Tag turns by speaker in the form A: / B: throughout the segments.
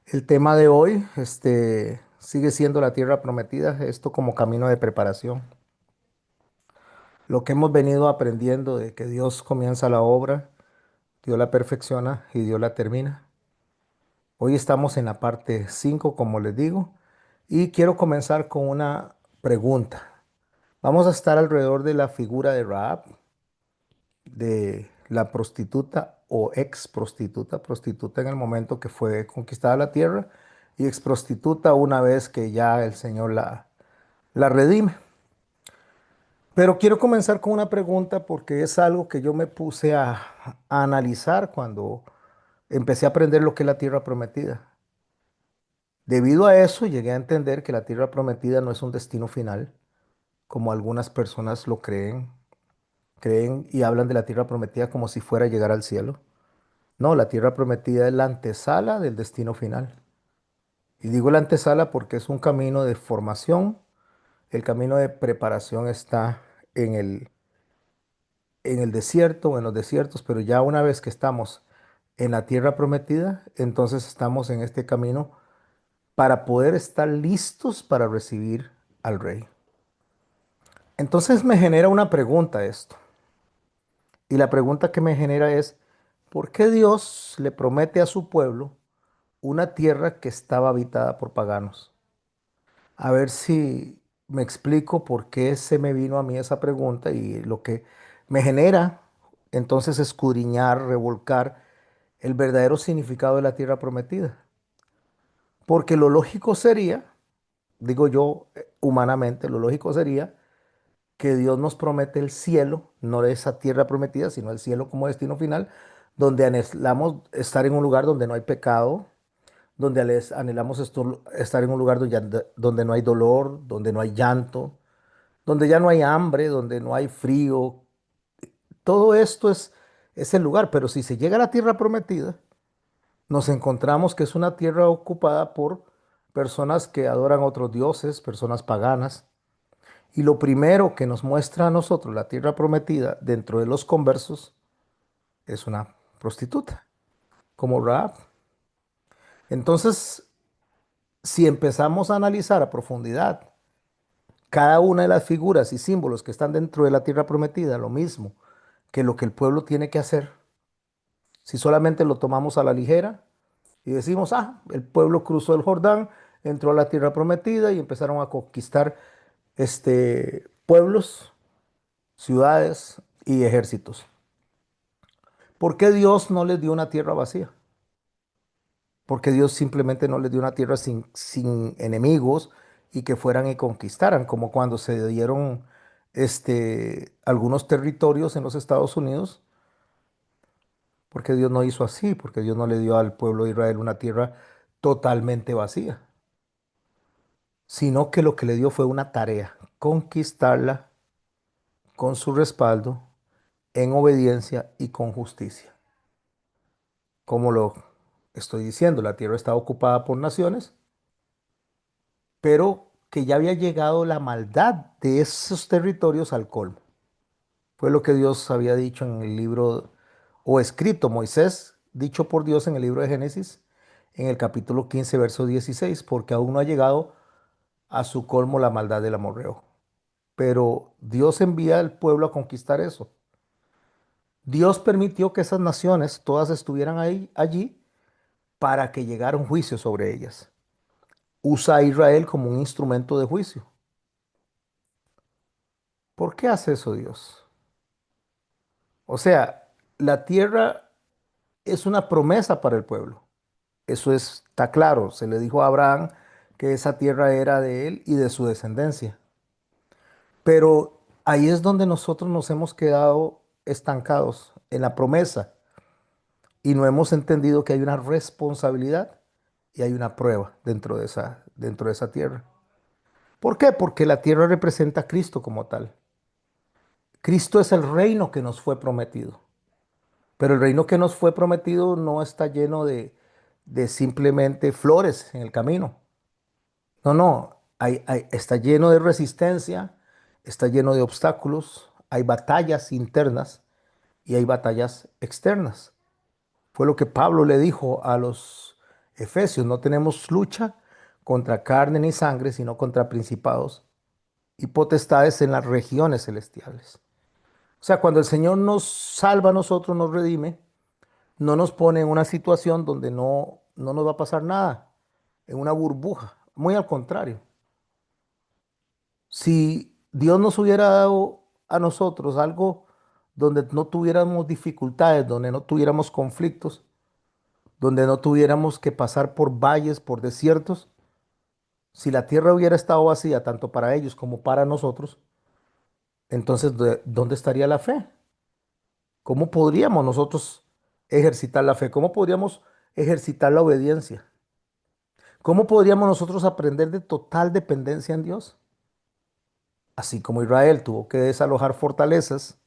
A: El tema de hoy, sigue siendo la tierra prometida, esto como camino de preparación. Lo que hemos venido aprendiendo de que Dios comienza la obra, Dios la perfecciona y Dios la termina. Hoy estamos en la parte 5, como les digo, y quiero comenzar con una pregunta. Vamos a estar alrededor de la figura de Rahab, de la prostituta o ex prostituta, prostituta en el momento que fue conquistada la tierra y ex prostituta una vez que ya el Señor la redime. Pero quiero comenzar con una pregunta porque es algo que yo me puse a analizar cuando empecé a aprender lo que es la tierra prometida. Debido a eso llegué a entender que la tierra prometida no es un destino final, como algunas personas lo creen y hablan de la tierra prometida como si fuera a llegar al cielo. No, la tierra prometida es la antesala del destino final. Y digo la antesala porque es un camino de formación. El camino de preparación está en el desierto o en los desiertos, pero ya una vez que estamos en la tierra prometida, entonces estamos en este camino para poder estar listos para recibir al rey. Entonces me genera una pregunta esto. Y la pregunta que me genera es, ¿por qué Dios le promete a su pueblo una tierra que estaba habitada por paganos? A ver si me explico por qué se me vino a mí esa pregunta y lo que me genera entonces escudriñar, revolcar el verdadero significado de la tierra prometida. Porque lo lógico sería, digo yo humanamente, lo lógico sería que Dios nos promete el cielo, no esa tierra prometida, sino el cielo como destino final, donde anhelamos estar en un lugar donde no hay pecado, donde anhelamos estar en un lugar donde no hay dolor, donde no hay llanto, donde ya no hay hambre, donde no hay frío. Todo esto es el lugar, pero si se llega a la tierra prometida, nos encontramos que es una tierra ocupada por personas que adoran a otros dioses, personas paganas. Y lo primero que nos muestra a nosotros la tierra prometida dentro de los conversos es una prostituta, como Rahab. Entonces, si empezamos a analizar a profundidad cada una de las figuras y símbolos que están dentro de la tierra prometida, lo mismo que lo que el pueblo tiene que hacer, si solamente lo tomamos a la ligera y decimos, el pueblo cruzó el Jordán, entró a la tierra prometida y empezaron a conquistar pueblos, ciudades y ejércitos. ¿Por qué Dios no les dio una tierra vacía? Porque Dios simplemente no les dio una tierra sin enemigos y que fueran y conquistaran, como cuando se dieron algunos territorios en los Estados Unidos, porque Dios no hizo así, porque Dios no le dio al pueblo de Israel una tierra totalmente vacía, sino que lo que le dio fue una tarea, conquistarla con su respaldo, en obediencia y con justicia. Como lo estoy diciendo, la tierra estaba ocupada por naciones, pero que ya había llegado la maldad de esos territorios al colmo. Fue lo que Dios había dicho en el libro, o escrito Moisés, dicho por Dios en el libro de Génesis, en el capítulo 15, verso 16, porque aún no ha llegado a su colmo la maldad del amorreo. Pero Dios envía al pueblo a conquistar eso. Dios permitió que esas naciones todas estuvieran allí para que llegara un juicio sobre ellas. Usa a Israel como un instrumento de juicio. ¿Por qué hace eso Dios? O sea, la tierra es una promesa para el pueblo. Eso está claro. Se le dijo a Abraham que esa tierra era de él y de su descendencia. Pero ahí es donde nosotros nos hemos quedado estancados en la promesa y no hemos entendido que hay una responsabilidad y hay una prueba dentro de esa tierra. ¿Por qué? Porque la tierra representa a Cristo como tal. Cristo es el reino que nos fue prometido. Pero el reino que nos fue prometido no está lleno de simplemente flores en el camino. No, no, está lleno de resistencia, está lleno de obstáculos, hay batallas internas y hay batallas externas. Fue lo que Pablo le dijo a los Efesios, no tenemos lucha contra carne ni sangre, sino contra principados y potestades en las regiones celestiales. O sea, cuando el Señor nos salva a nosotros, nos redime, no nos pone en una situación donde no nos va a pasar nada, en una burbuja. Muy al contrario. Si Dios nos hubiera dado a nosotros algo donde no tuviéramos dificultades, donde no tuviéramos conflictos, donde no tuviéramos que pasar por valles, por desiertos, si la tierra hubiera estado vacía tanto para ellos como para nosotros, entonces ¿dónde estaría la fe? ¿Cómo podríamos nosotros ejercitar la fe? ¿Cómo podríamos ejercitar la obediencia? ¿Cómo podríamos nosotros aprender de total dependencia en Dios? Así como Israel tuvo que desalojar fortalezas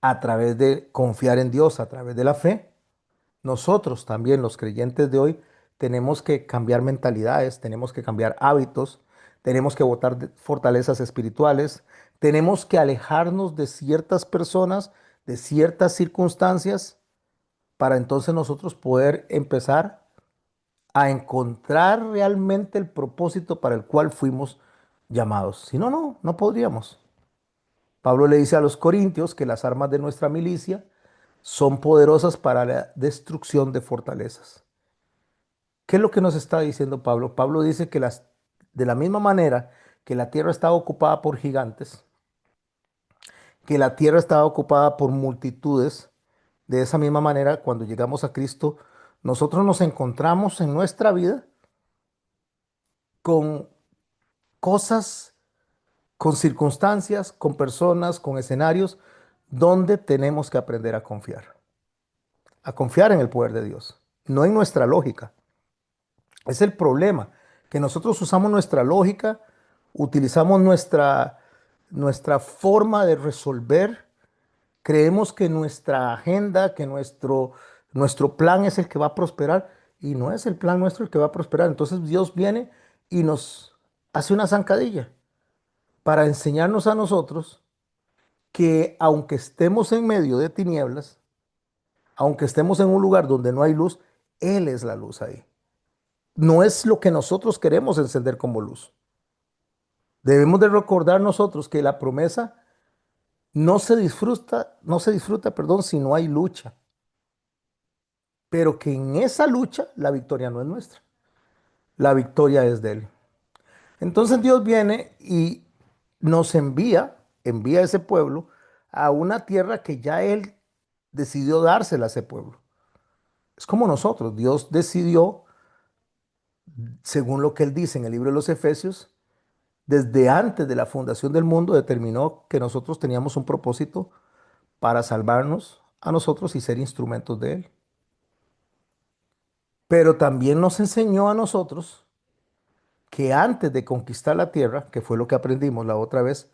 A: a través de confiar en Dios, a través de la fe, nosotros también, los creyentes de hoy, tenemos que cambiar mentalidades, tenemos que cambiar hábitos, tenemos que botar fortalezas espirituales, tenemos que alejarnos de ciertas personas, de ciertas circunstancias, para entonces nosotros poder empezar a encontrar realmente el propósito para el cual fuimos llamados. Si no, no podríamos. Pablo le dice a los corintios que las armas de nuestra milicia son poderosas para la destrucción de fortalezas. ¿Qué es lo que nos está diciendo Pablo? Pablo dice que de la misma manera que la tierra estaba ocupada por gigantes, que la tierra estaba ocupada por multitudes, de esa misma manera, cuando llegamos a Cristo, nosotros nos encontramos en nuestra vida con cosas, con circunstancias, con personas, con escenarios donde tenemos que aprender a confiar en el poder de Dios, no en nuestra lógica. Es el problema, que nosotros usamos nuestra lógica, utilizamos nuestra forma de resolver, creemos que nuestra agenda, que nuestro plan es el que va a prosperar y no es el plan nuestro el que va a prosperar. Entonces Dios viene y nos hace una zancadilla para enseñarnos a nosotros que aunque estemos en medio de tinieblas, aunque estemos en un lugar donde no hay luz, Él es la luz ahí. No es lo que nosotros queremos encender como luz. Debemos de recordar nosotros que la promesa no se disfruta, perdón, si no hay lucha, pero que en esa lucha la victoria no es nuestra, la victoria es de Él. Entonces Dios viene y nos envía a ese pueblo a una tierra que ya Él decidió dársela a ese pueblo. Es como nosotros, Dios decidió, según lo que Él dice en el libro de los Efesios, desde antes de la fundación del mundo determinó que nosotros teníamos un propósito para salvarnos a nosotros y ser instrumentos de Él. Pero también nos enseñó a nosotros que antes de conquistar la tierra, que fue lo que aprendimos la otra vez,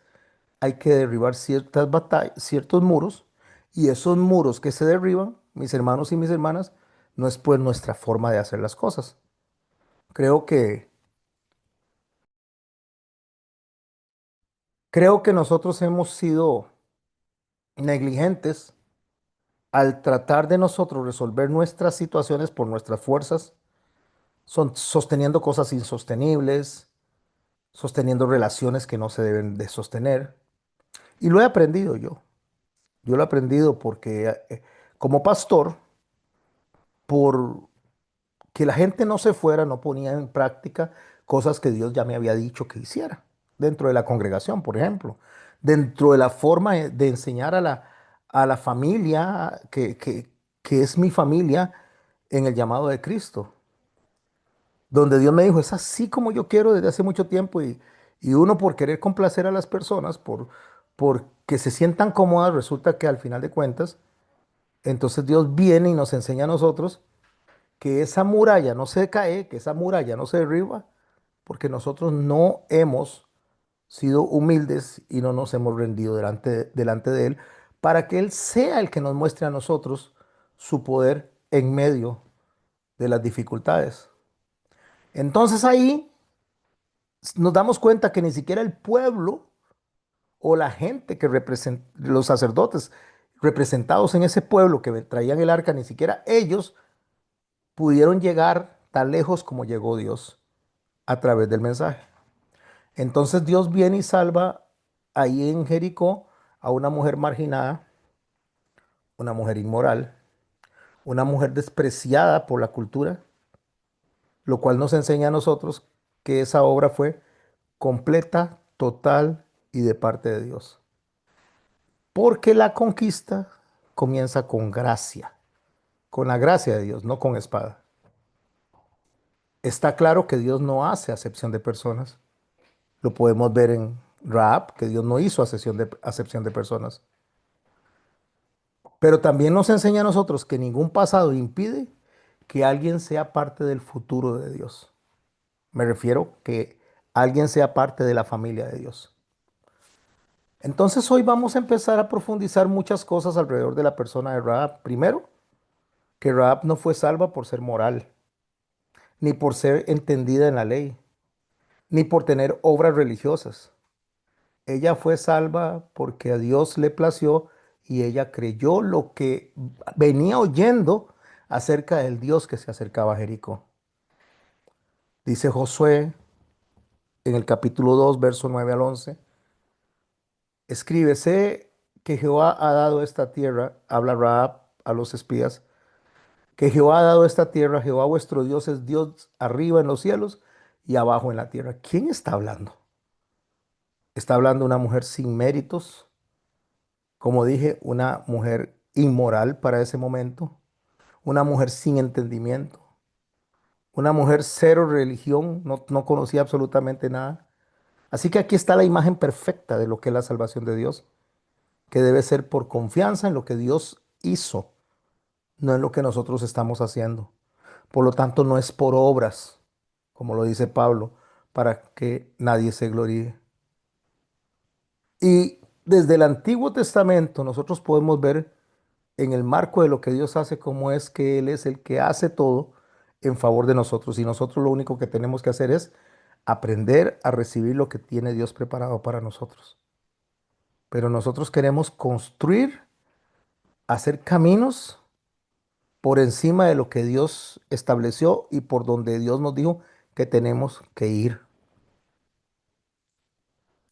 A: hay que derribar ciertas batallas, ciertos muros, y esos muros que se derriban, mis hermanos y mis hermanas, no es pues nuestra forma de hacer las cosas. Creo que, creo que nosotros hemos sido negligentes al tratar de nosotros resolver nuestras situaciones por nuestras fuerzas, sosteniendo cosas insostenibles, sosteniendo relaciones que no se deben de sostener. Y lo he aprendido yo. Yo lo he aprendido porque como pastor, por que la gente no se fuera, no ponía en práctica cosas que Dios ya me había dicho que hiciera. Dentro de la congregación, por ejemplo. Dentro de la forma de enseñar a la familia, que es mi familia, en el llamado de Cristo. Donde Dios me dijo, es así como yo quiero desde hace mucho tiempo y uno por querer complacer a las personas, por que se sientan cómodas, resulta que al final de cuentas, entonces Dios viene y nos enseña a nosotros que esa muralla no se cae, que esa muralla no se derriba, porque nosotros no hemos sido humildes y no nos hemos rendido delante de Él, para que Él sea el que nos muestre a nosotros su poder en medio de las dificultades. Entonces ahí nos damos cuenta que ni siquiera el pueblo o la gente que representa, los sacerdotes representados en ese pueblo que traían el arca, ni siquiera ellos pudieron llegar tan lejos como llegó Dios a través del mensaje. Entonces Dios viene y salva ahí en Jericó a una mujer marginada, una mujer inmoral, una mujer despreciada por la cultura, lo cual nos enseña a nosotros que esa obra fue completa, total y de parte de Dios. Porque la conquista comienza con gracia, con la gracia de Dios, no con espada. Está claro que Dios no hace acepción de personas. Lo podemos ver en Rahab, que Dios no hizo acepción de personas. Pero también nos enseña a nosotros que ningún pasado impide que alguien sea parte del futuro de Dios. Me refiero que alguien sea parte de la familia de Dios. Entonces hoy vamos a empezar a profundizar muchas cosas alrededor de la persona de Rahab. Primero, que Rahab no fue salva por ser moral, ni por ser entendida en la ley, ni por tener obras religiosas. Ella fue salva porque a Dios le plació y ella creyó lo que venía oyendo acerca del Dios que se acercaba a Jericó. Dice Josué en el capítulo 2, verso 9 al 11, escribe, sé que Jehová ha dado esta tierra, habla Rahab a los espías, que Jehová ha dado esta tierra, Jehová vuestro Dios es Dios arriba en los cielos y abajo en la tierra. ¿Quién está hablando? Está hablando una mujer sin méritos, como dije, una mujer inmoral para ese momento, una mujer sin entendimiento, una mujer cero religión, no conocía absolutamente nada. Así que aquí está la imagen perfecta de lo que es la salvación de Dios, que debe ser por confianza en lo que Dios hizo, no en lo que nosotros estamos haciendo. Por lo tanto, no es por obras, como lo dice Pablo, para que nadie se gloríe. Y desde el Antiguo Testamento nosotros podemos ver en el marco de lo que Dios hace, cómo es que Él es el que hace todo en favor de nosotros. Y nosotros lo único que tenemos que hacer es aprender a recibir lo que tiene Dios preparado para nosotros. Pero nosotros queremos construir, hacer caminos por encima de lo que Dios estableció y por donde Dios nos dijo que tenemos que ir.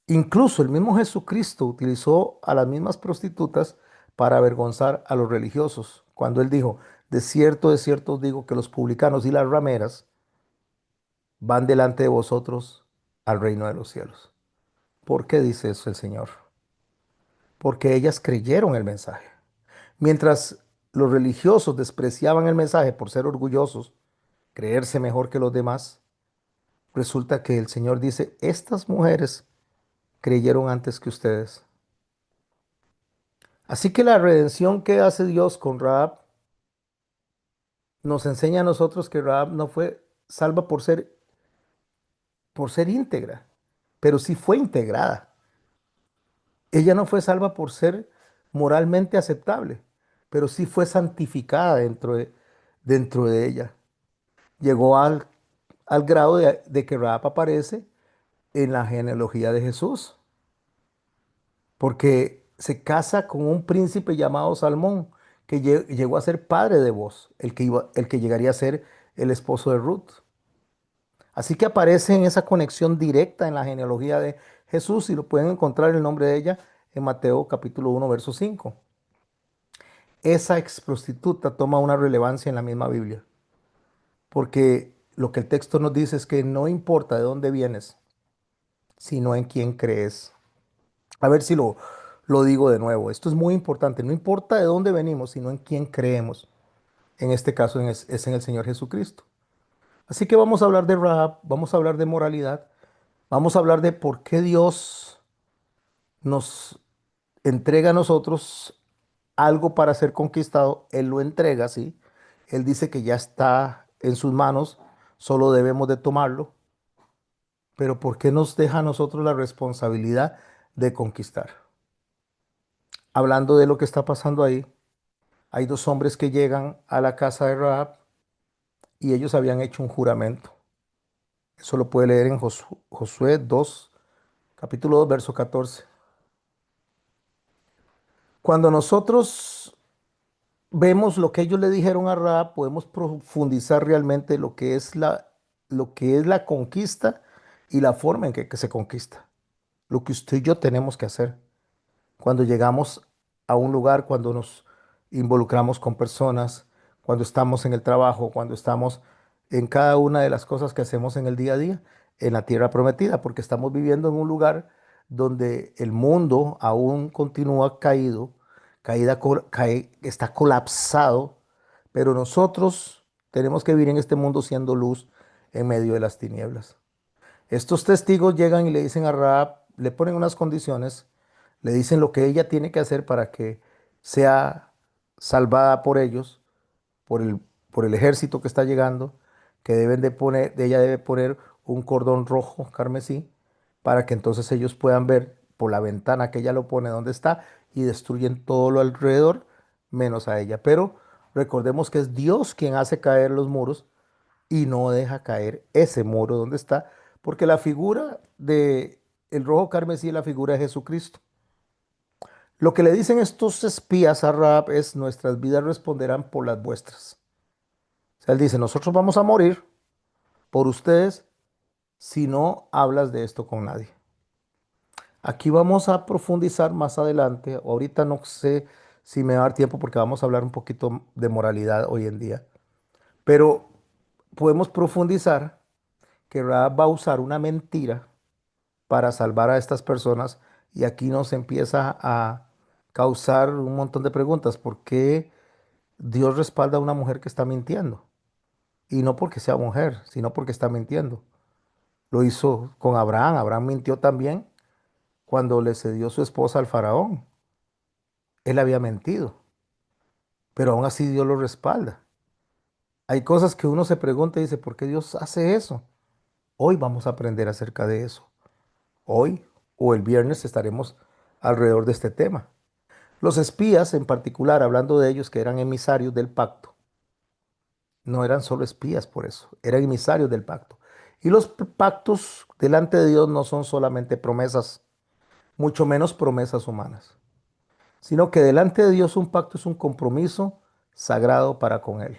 A: Incluso el mismo Jesucristo utilizó a las mismas prostitutas para avergonzar a los religiosos, cuando él dijo, de cierto os digo que los publicanos y las rameras van delante de vosotros al reino de los cielos. ¿Por qué dice eso el Señor? Porque ellas creyeron el mensaje. Mientras los religiosos despreciaban el mensaje por ser orgullosos, creerse mejor que los demás, resulta que el Señor dice, estas mujeres creyeron antes que ustedes. Así que la redención que hace Dios con Rahab nos enseña a nosotros que Rahab no fue salva por ser íntegra, pero sí fue integrada. Ella no fue salva por ser moralmente aceptable, pero sí fue santificada dentro de ella. Llegó al grado de que Rahab aparece en la genealogía de Jesús, porque se casa con un príncipe llamado Salmón, que llegó a ser padre de Boz, el que llegaría a ser el esposo de Ruth. Así que aparece en esa conexión directa en la genealogía de Jesús y lo pueden encontrar el nombre de ella en Mateo capítulo 1, verso 5. Esa ex prostituta toma una relevancia en la misma Biblia, porque lo que el texto nos dice es que no importa de dónde vienes, sino en quién crees. A ver si lo digo de nuevo. Esto es muy importante. No importa de dónde venimos, sino en quién creemos. En este caso es en el Señor Jesucristo. Así que vamos a hablar de Rahab, vamos a hablar de moralidad, vamos a hablar de por qué Dios nos entrega a nosotros algo para ser conquistado. Él lo entrega, ¿sí? Él dice que ya está en sus manos, solo debemos de tomarlo. Pero ¿por qué nos deja a nosotros la responsabilidad de conquistar? Hablando de lo que está pasando ahí, hay dos hombres que llegan a la casa de Rahab y ellos habían hecho un juramento. Eso lo puede leer en Josué 2, capítulo 2, verso 14. Cuando nosotros vemos lo que ellos le dijeron a Raab, podemos profundizar realmente lo que es la conquista y la forma en que se conquista. Lo que usted y yo tenemos que hacer cuando llegamos a un lugar, cuando nos involucramos con personas, cuando estamos en el trabajo, cuando estamos en cada una de las cosas que hacemos en el día a día, en la tierra prometida, porque estamos viviendo en un lugar donde el mundo aún continúa caído, está colapsado, pero nosotros tenemos que vivir en este mundo siendo luz en medio de las tinieblas. Estos testigos llegan y le dicen a Rahab, le ponen unas condiciones, le dicen lo que ella tiene que hacer para que sea salvada por ellos, por por el ejército que está llegando, que deben de poner, ella debe poner un cordón rojo carmesí para que entonces ellos puedan ver por la ventana que ella lo pone donde está y destruyen todo lo alrededor menos a ella. Pero recordemos que es Dios quien hace caer los muros y no deja caer ese muro donde está, porque la figura de el rojo carmesí es la figura de Jesucristo. Lo que le dicen estos espías a Rahab es: nuestras vidas responderán por las vuestras. O sea, él dice: nosotros vamos a morir por ustedes si no hablas de esto con nadie. Aquí vamos a profundizar más adelante. Ahorita no sé si me va a dar tiempo porque vamos a hablar un poquito de moralidad hoy en día. Pero podemos profundizar que Rahab va a usar una mentira para salvar a estas personas, y aquí nos empieza a causar un montón de preguntas. ¿Por qué Dios respalda a una mujer que está mintiendo? Y no porque sea mujer, sino porque está mintiendo. Lo hizo con Abraham. Abraham mintió también cuando le cedió su esposa al faraón. Él había mentido, pero aún así Dios lo respalda. Hay cosas que uno se pregunta y dice: ¿por qué Dios hace eso? Hoy vamos a aprender acerca de eso. Hoy o el viernes estaremos alrededor de este tema. Los espías, en particular, hablando de ellos que eran emisarios del pacto, no eran solo espías por eso, eran emisarios del pacto. Y los pactos delante de Dios no son solamente promesas, mucho menos promesas humanas, sino que delante de Dios un pacto es un compromiso sagrado para con Él.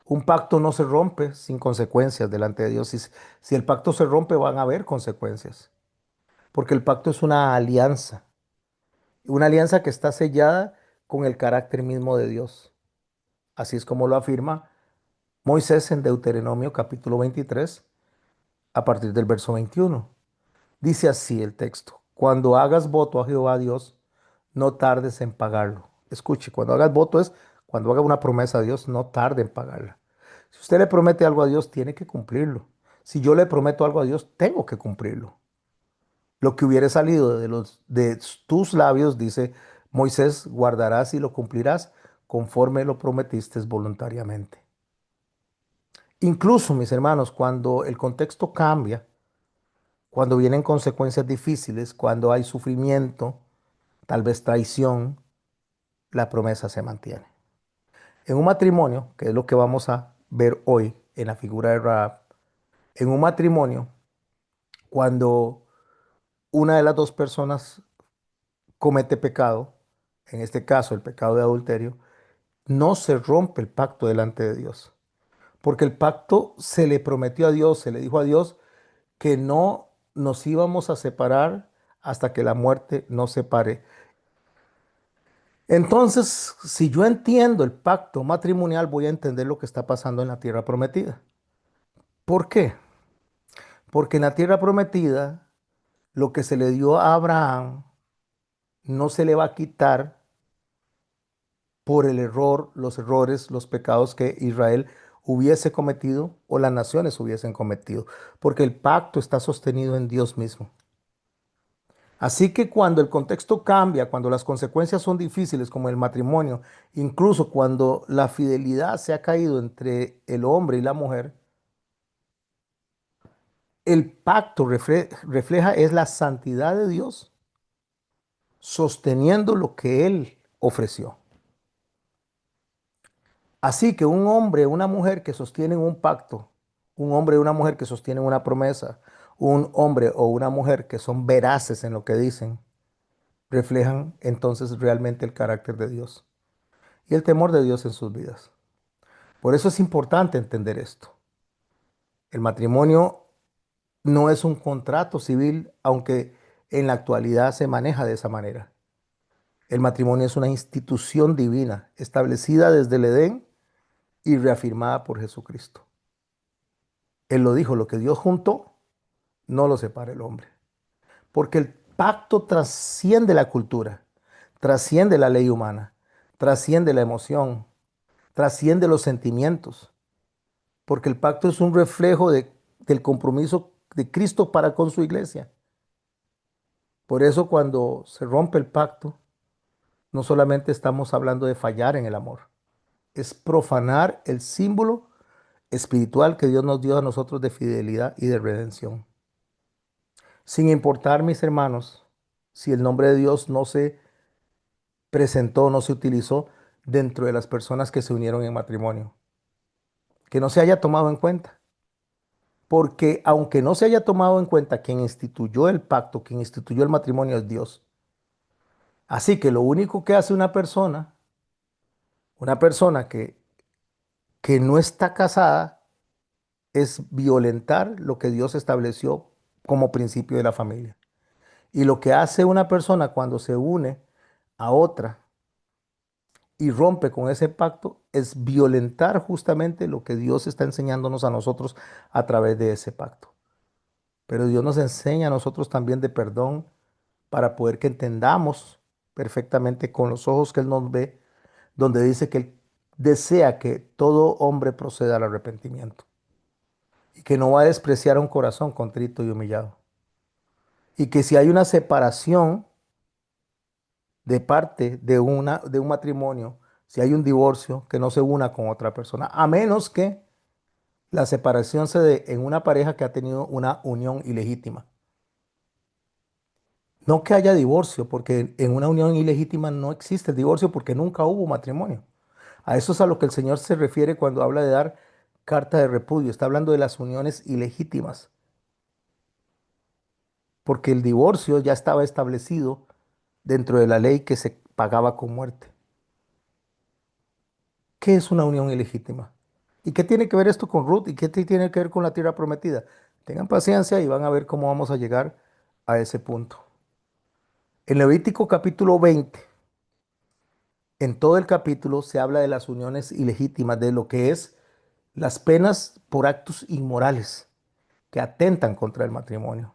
A: Un pacto no se rompe sin consecuencias delante de Dios. Si el pacto se rompe, van a haber consecuencias, porque el pacto es una alianza que está sellada con el carácter mismo de Dios. Así es como lo afirma Moisés en Deuteronomio capítulo 23, a partir del verso 21. Dice así el texto: cuando hagas voto a Jehová Dios, no tardes en pagarlo. Escuche, cuando hagas voto es cuando haga una promesa a Dios, no tarde en pagarla. Si usted le promete algo a Dios, tiene que cumplirlo. Si yo le prometo algo a Dios, tengo que cumplirlo. Lo que hubiere salido de tus labios, dice Moisés, guardarás y lo cumplirás conforme lo prometiste voluntariamente. Incluso, mis hermanos, cuando el contexto cambia, cuando vienen consecuencias difíciles, cuando hay sufrimiento, tal vez traición, la promesa se mantiene. En un matrimonio, que es lo que vamos a ver hoy en la figura de Rahab, en un matrimonio, cuando una de las dos personas comete pecado, en este caso el pecado de adulterio, no se rompe el pacto delante de Dios, porque el pacto se le prometió a Dios, se le dijo a Dios que no nos íbamos a separar hasta que la muerte nos separe. Entonces, si yo entiendo el pacto matrimonial, voy a entender lo que está pasando en la tierra prometida. ¿Por qué? Porque en la tierra prometida, lo que se le dio a Abraham no se le va a quitar por el error, los errores, los pecados que Israel hubiese cometido o las naciones hubiesen cometido, porque el pacto está sostenido en Dios mismo. Así que cuando el contexto cambia, cuando las consecuencias son difíciles, como el matrimonio, incluso cuando la fidelidad se ha caído entre el hombre y la mujer, el pacto refleja es la santidad de Dios sosteniendo lo que Él ofreció. Así que un hombre o una mujer que sostienen un pacto, un hombre o una mujer que sostienen una promesa, un hombre o una mujer que son veraces en lo que dicen, reflejan entonces realmente el carácter de Dios. y el temor de Dios en sus vidas. Por eso es importante entender esto. El matrimonio no es un contrato civil, aunque en la actualidad se maneja de esa manera. El matrimonio es una institución divina, establecida desde el Edén y reafirmada por Jesucristo. Él lo dijo, lo que Dios juntó, no lo separa el hombre. Porque el pacto trasciende la cultura, trasciende la ley humana, trasciende la emoción, trasciende los sentimientos. Porque el pacto es un reflejo del compromiso de Cristo para con su iglesia. Por eso cuando se rompe el pacto, no solamente estamos hablando de fallar en el amor, es profanar el símbolo espiritual que Dios nos dio a nosotros de fidelidad y de redención. Sin importar, mis hermanos, si el nombre de Dios no se presentó, no se utilizó dentro de las personas que se unieron en matrimonio, que no se haya tomado en cuenta. Porque aunque no se haya tomado en cuenta quien instituyó el pacto, quien instituyó el matrimonio es Dios. Así que lo único que hace una persona que no está casada, es violentar lo que Dios estableció como principio de la familia. Y lo que hace una persona cuando se une a otra y rompe con ese pacto es violentar justamente lo que Dios está enseñándonos a nosotros a través de ese pacto. Pero Dios nos enseña a nosotros también de perdón para poder que entendamos perfectamente con los ojos que Él nos ve, donde dice que Él desea que todo hombre proceda al arrepentimiento y que no va a despreciar a un corazón contrito y humillado. Y que si hay una separación de parte de un matrimonio, si hay un divorcio, que no se una con otra persona, a menos que la separación se dé en una pareja que ha tenido una unión ilegítima. No que haya divorcio, porque en una unión ilegítima no existe el divorcio porque nunca hubo matrimonio. A eso es a lo que el Señor se refiere cuando habla de dar carta de repudio. Está hablando de las uniones ilegítimas, porque el divorcio ya estaba establecido dentro de la ley que se pagaba con muerte. ¿Qué es una unión ilegítima? ¿Y qué tiene que ver esto con Ruth? ¿Y qué tiene que ver con la tierra prometida? Tengan paciencia y van a ver cómo vamos a llegar a ese punto. En Levítico capítulo 20, en todo el capítulo se habla de las uniones ilegítimas, de lo que es las penas por actos inmorales que atentan contra el matrimonio.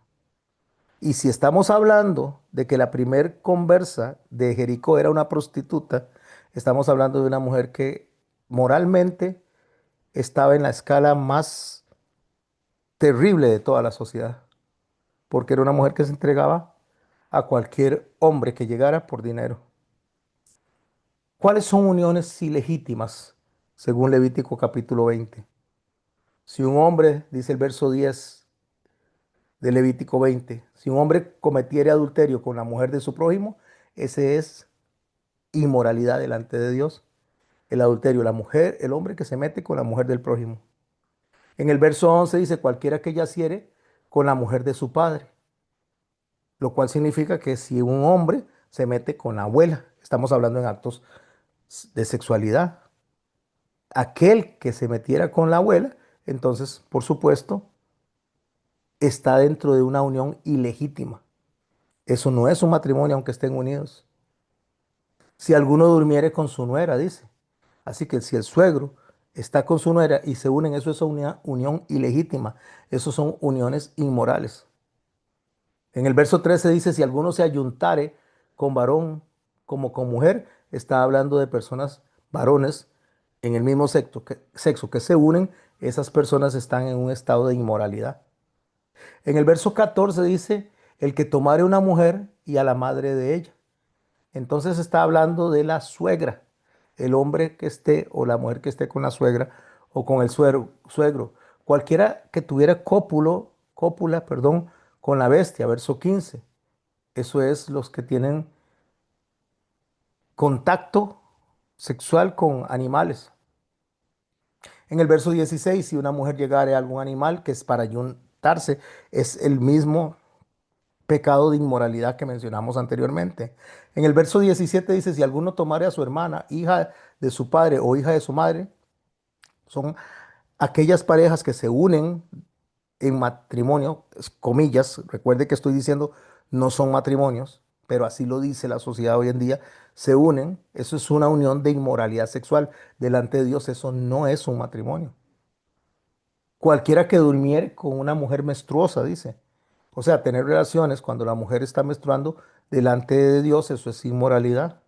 A: Y si estamos hablando de que la primer conversa de Jericó era una prostituta, estamos hablando de una mujer que moralmente estaba en la escala más terrible de toda la sociedad, porque era una mujer que se entregaba a cualquier hombre que llegara por dinero. ¿Cuáles son uniones ilegítimas según Levítico capítulo 20? Si un hombre, dice el verso 10 de Levítico 20, si un hombre cometiere adulterio con la mujer de su prójimo, ese es inmoralidad delante de Dios. El adulterio, la mujer, el hombre que se mete con la mujer del prójimo. En el verso 11 dice, cualquiera que yaciere con la mujer de su padre, lo cual significa que si un hombre se mete con la abuela, estamos hablando en actos de sexualidad, aquel que se metiera con la abuela, entonces, por supuesto, está dentro de una unión ilegítima. Eso no es un matrimonio aunque estén unidos. Si alguno durmiere con su nuera, dice. Así que si el suegro está con su nuera y se unen, eso es una unión ilegítima. Eso son uniones inmorales. En el verso 13 dice, si alguno se ayuntare con varón como con mujer, está hablando de personas, varones, en el mismo sexo que se unen, esas personas están en un estado de inmoralidad. En el verso 14 dice, el que tomare una mujer y a la madre de ella. Entonces está hablando de la suegra, el hombre que esté o la mujer que esté con la suegra o con el suegro, cualquiera que tuviera cópula, perdón, con la bestia, verso 15. Eso es los que tienen contacto sexual con animales. En el verso 16, si una mujer llegare a algún animal que es para ayuntarse, es el mismo pecado de inmoralidad que mencionamos anteriormente. En el verso 17 dice, si alguno tomare a su hermana, hija de su padre o hija de su madre son aquellas parejas que se unen en matrimonio, comillas, recuerde que estoy diciendo no son matrimonios, pero así lo dice la sociedad hoy en día, se unen, eso es una unión de inmoralidad sexual. Delante de Dios eso no es un matrimonio. Cualquiera que durmiere con una mujer menstruosa, dice. O sea, tener relaciones cuando la mujer está menstruando delante de Dios, eso es inmoralidad.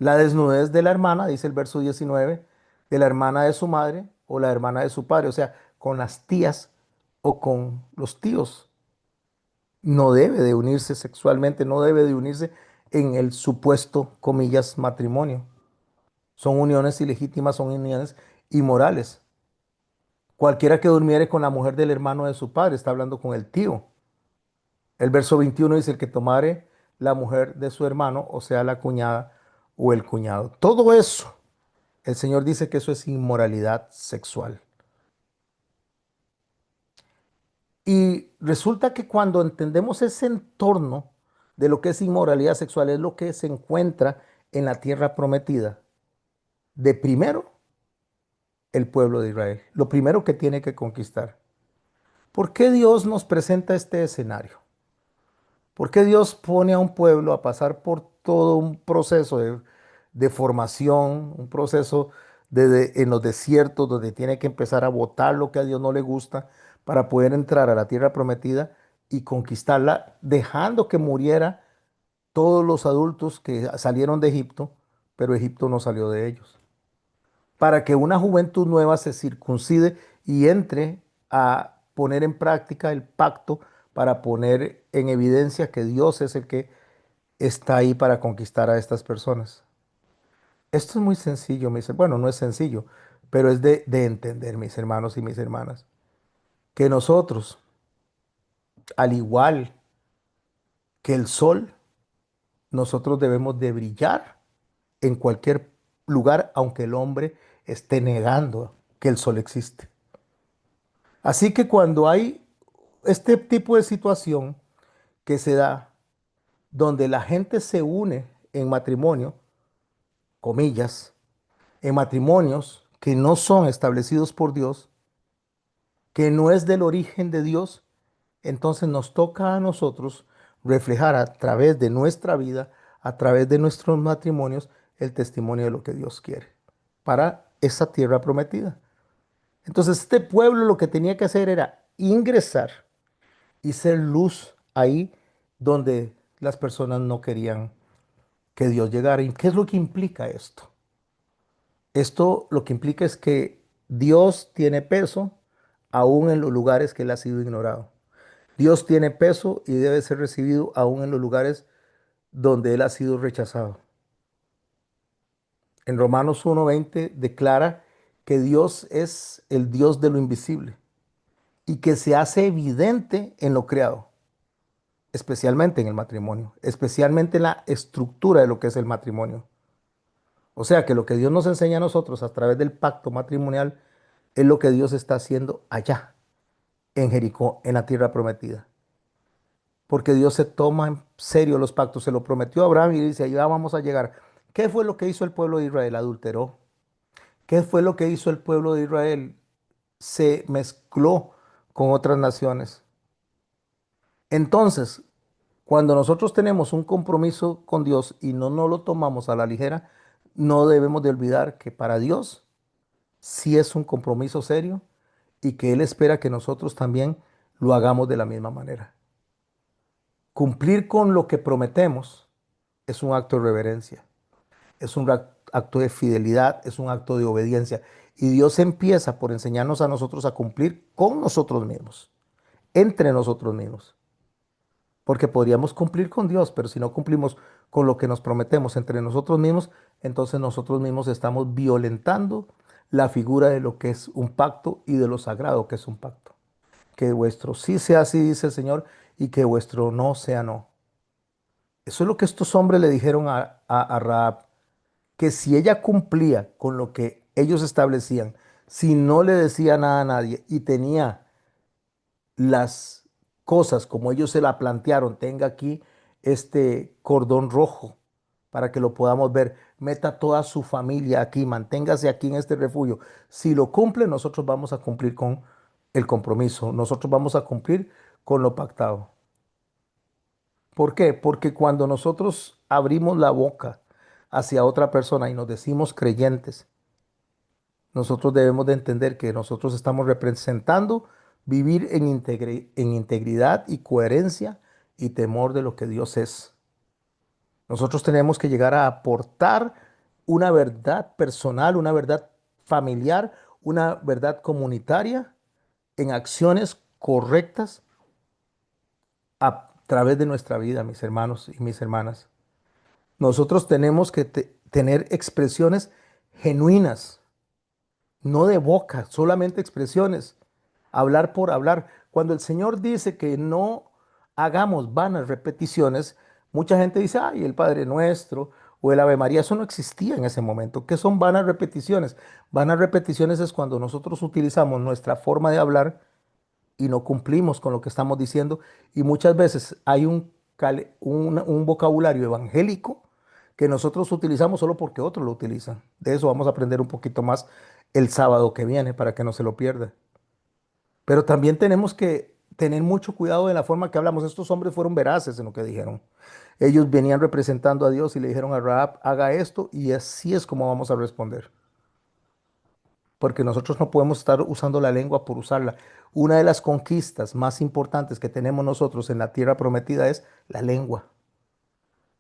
A: La desnudez de la hermana, dice el verso 19, de la hermana de su madre o la hermana de su padre, o sea, con las tías o con los tíos. No debe de unirse sexualmente, no debe de unirse en el supuesto, comillas, matrimonio. Son uniones ilegítimas, son uniones inmorales. Cualquiera que durmiere con la mujer del hermano de su padre, está hablando con el tío. El verso 21 dice, el que tomare la mujer de su hermano, o sea, la cuñada o el cuñado. Todo eso, el Señor dice que eso es inmoralidad sexual. Y resulta que cuando entendemos ese entorno de lo que es inmoralidad sexual, es lo que se encuentra en la tierra prometida. De primero, el pueblo de Israel. Lo primero que tiene que conquistar. ¿Por qué Dios nos presenta este escenario? ¿Por qué Dios pone a un pueblo a pasar por todo un proceso de formación, un proceso en los desiertos donde tiene que empezar a botar lo que a Dios no le gusta para poder entrar a la tierra prometida y conquistarla, dejando que muriera todos los adultos que salieron de Egipto, pero Egipto no salió de ellos? Para que una juventud nueva se circuncide y entre a poner en práctica el pacto para poner en evidencia que Dios es el que está ahí para conquistar a estas personas. Esto es muy sencillo, bueno, no es sencillo, pero es de entender, mis hermanos y mis hermanas, que nosotros, al igual que el sol, nosotros debemos de brillar en cualquier lugar, aunque el hombre esté negando que el sol existe. Así que cuando hay este tipo de situación que se da, donde la gente se une en matrimonio, comillas, en matrimonios que no son establecidos por Dios, que no es del origen de Dios, entonces nos toca a nosotros reflejar a través de nuestra vida, a través de nuestros matrimonios, el testimonio de lo que Dios quiere para esa tierra prometida. Entonces este pueblo lo que tenía que hacer era ingresar y ser luz ahí donde las personas no querían que Dios llegara. ¿Y qué es lo que implica esto? Esto lo que implica es que Dios tiene peso aún en los lugares que Él ha sido ignorado. Dios tiene peso y debe ser recibido aún en los lugares donde Él ha sido rechazado. En Romanos 1:20 declara que Dios es el Dios de lo invisible y que se hace evidente en lo creado, especialmente en el matrimonio, especialmente en la estructura de lo que es el matrimonio. O sea que lo que Dios nos enseña a nosotros a través del pacto matrimonial es lo que Dios está haciendo allá, en Jericó, en la tierra prometida. Porque Dios se toma en serio los pactos, se lo prometió a Abraham y dice, allá vamos a llegar. ¿Qué fue lo que hizo el pueblo de Israel? Adulteró. ¿Qué fue lo que hizo el pueblo de Israel? Se mezcló con otras naciones. Entonces, cuando nosotros tenemos un compromiso con Dios y no nos lo tomamos a la ligera, no debemos de olvidar que para Dios sí es un compromiso serio y que Él espera que nosotros también lo hagamos de la misma manera. Cumplir con lo que prometemos es un acto de reverencia, es un acto de fidelidad, es un acto de obediencia. Y Dios empieza por enseñarnos a nosotros a cumplir con nosotros mismos, entre nosotros mismos. Porque podríamos cumplir con Dios, pero si no cumplimos con lo que nos prometemos entre nosotros mismos, entonces nosotros mismos estamos violentando la figura de lo que es un pacto y de lo sagrado que es un pacto. Que vuestro sí sea sí, dice el Señor, y que vuestro no sea no. Eso es lo que estos hombres le dijeron a Rahab, que si ella cumplía con lo que ellos establecían, si no le decía nada a nadie y tenía las cosas como ellos se la plantearon, tenga aquí este cordón rojo para que lo podamos ver. Meta toda su familia aquí, manténgase aquí en este refugio. Si lo cumple, nosotros vamos a cumplir con el compromiso, nosotros vamos a cumplir con lo pactado. ¿Por qué? Porque cuando nosotros abrimos la boca hacia otra persona y nos decimos creyentes, nosotros debemos de entender que nosotros estamos representando vivir en integridad y coherencia y temor de lo que Dios es. Nosotros tenemos que llegar a aportar una verdad personal, una verdad familiar, una verdad comunitaria en acciones correctas a través de nuestra vida, mis hermanos y mis hermanas. Nosotros tenemos que tener expresiones genuinas, no de boca, solamente expresiones, hablar por hablar. Cuando el Señor dice que no hagamos vanas repeticiones, mucha gente dice, ay, el Padre Nuestro o el Ave María, eso no existía en ese momento. ¿Qué son vanas repeticiones? Vanas repeticiones es cuando nosotros utilizamos nuestra forma de hablar y no cumplimos con lo que estamos diciendo. Y muchas veces hay un vocabulario evangélico que nosotros utilizamos solo porque otros lo utilizan. De eso vamos a aprender un poquito más el sábado que viene para que no se lo pierda. Pero también tenemos que tener mucho cuidado de la forma que hablamos. Estos hombres fueron veraces en lo que dijeron. Ellos venían representando a Dios y le dijeron a Rahab, haga esto y así es como vamos a responder. Porque nosotros no podemos estar usando la lengua por usarla. Una de las conquistas más importantes que tenemos nosotros en la tierra prometida es la lengua.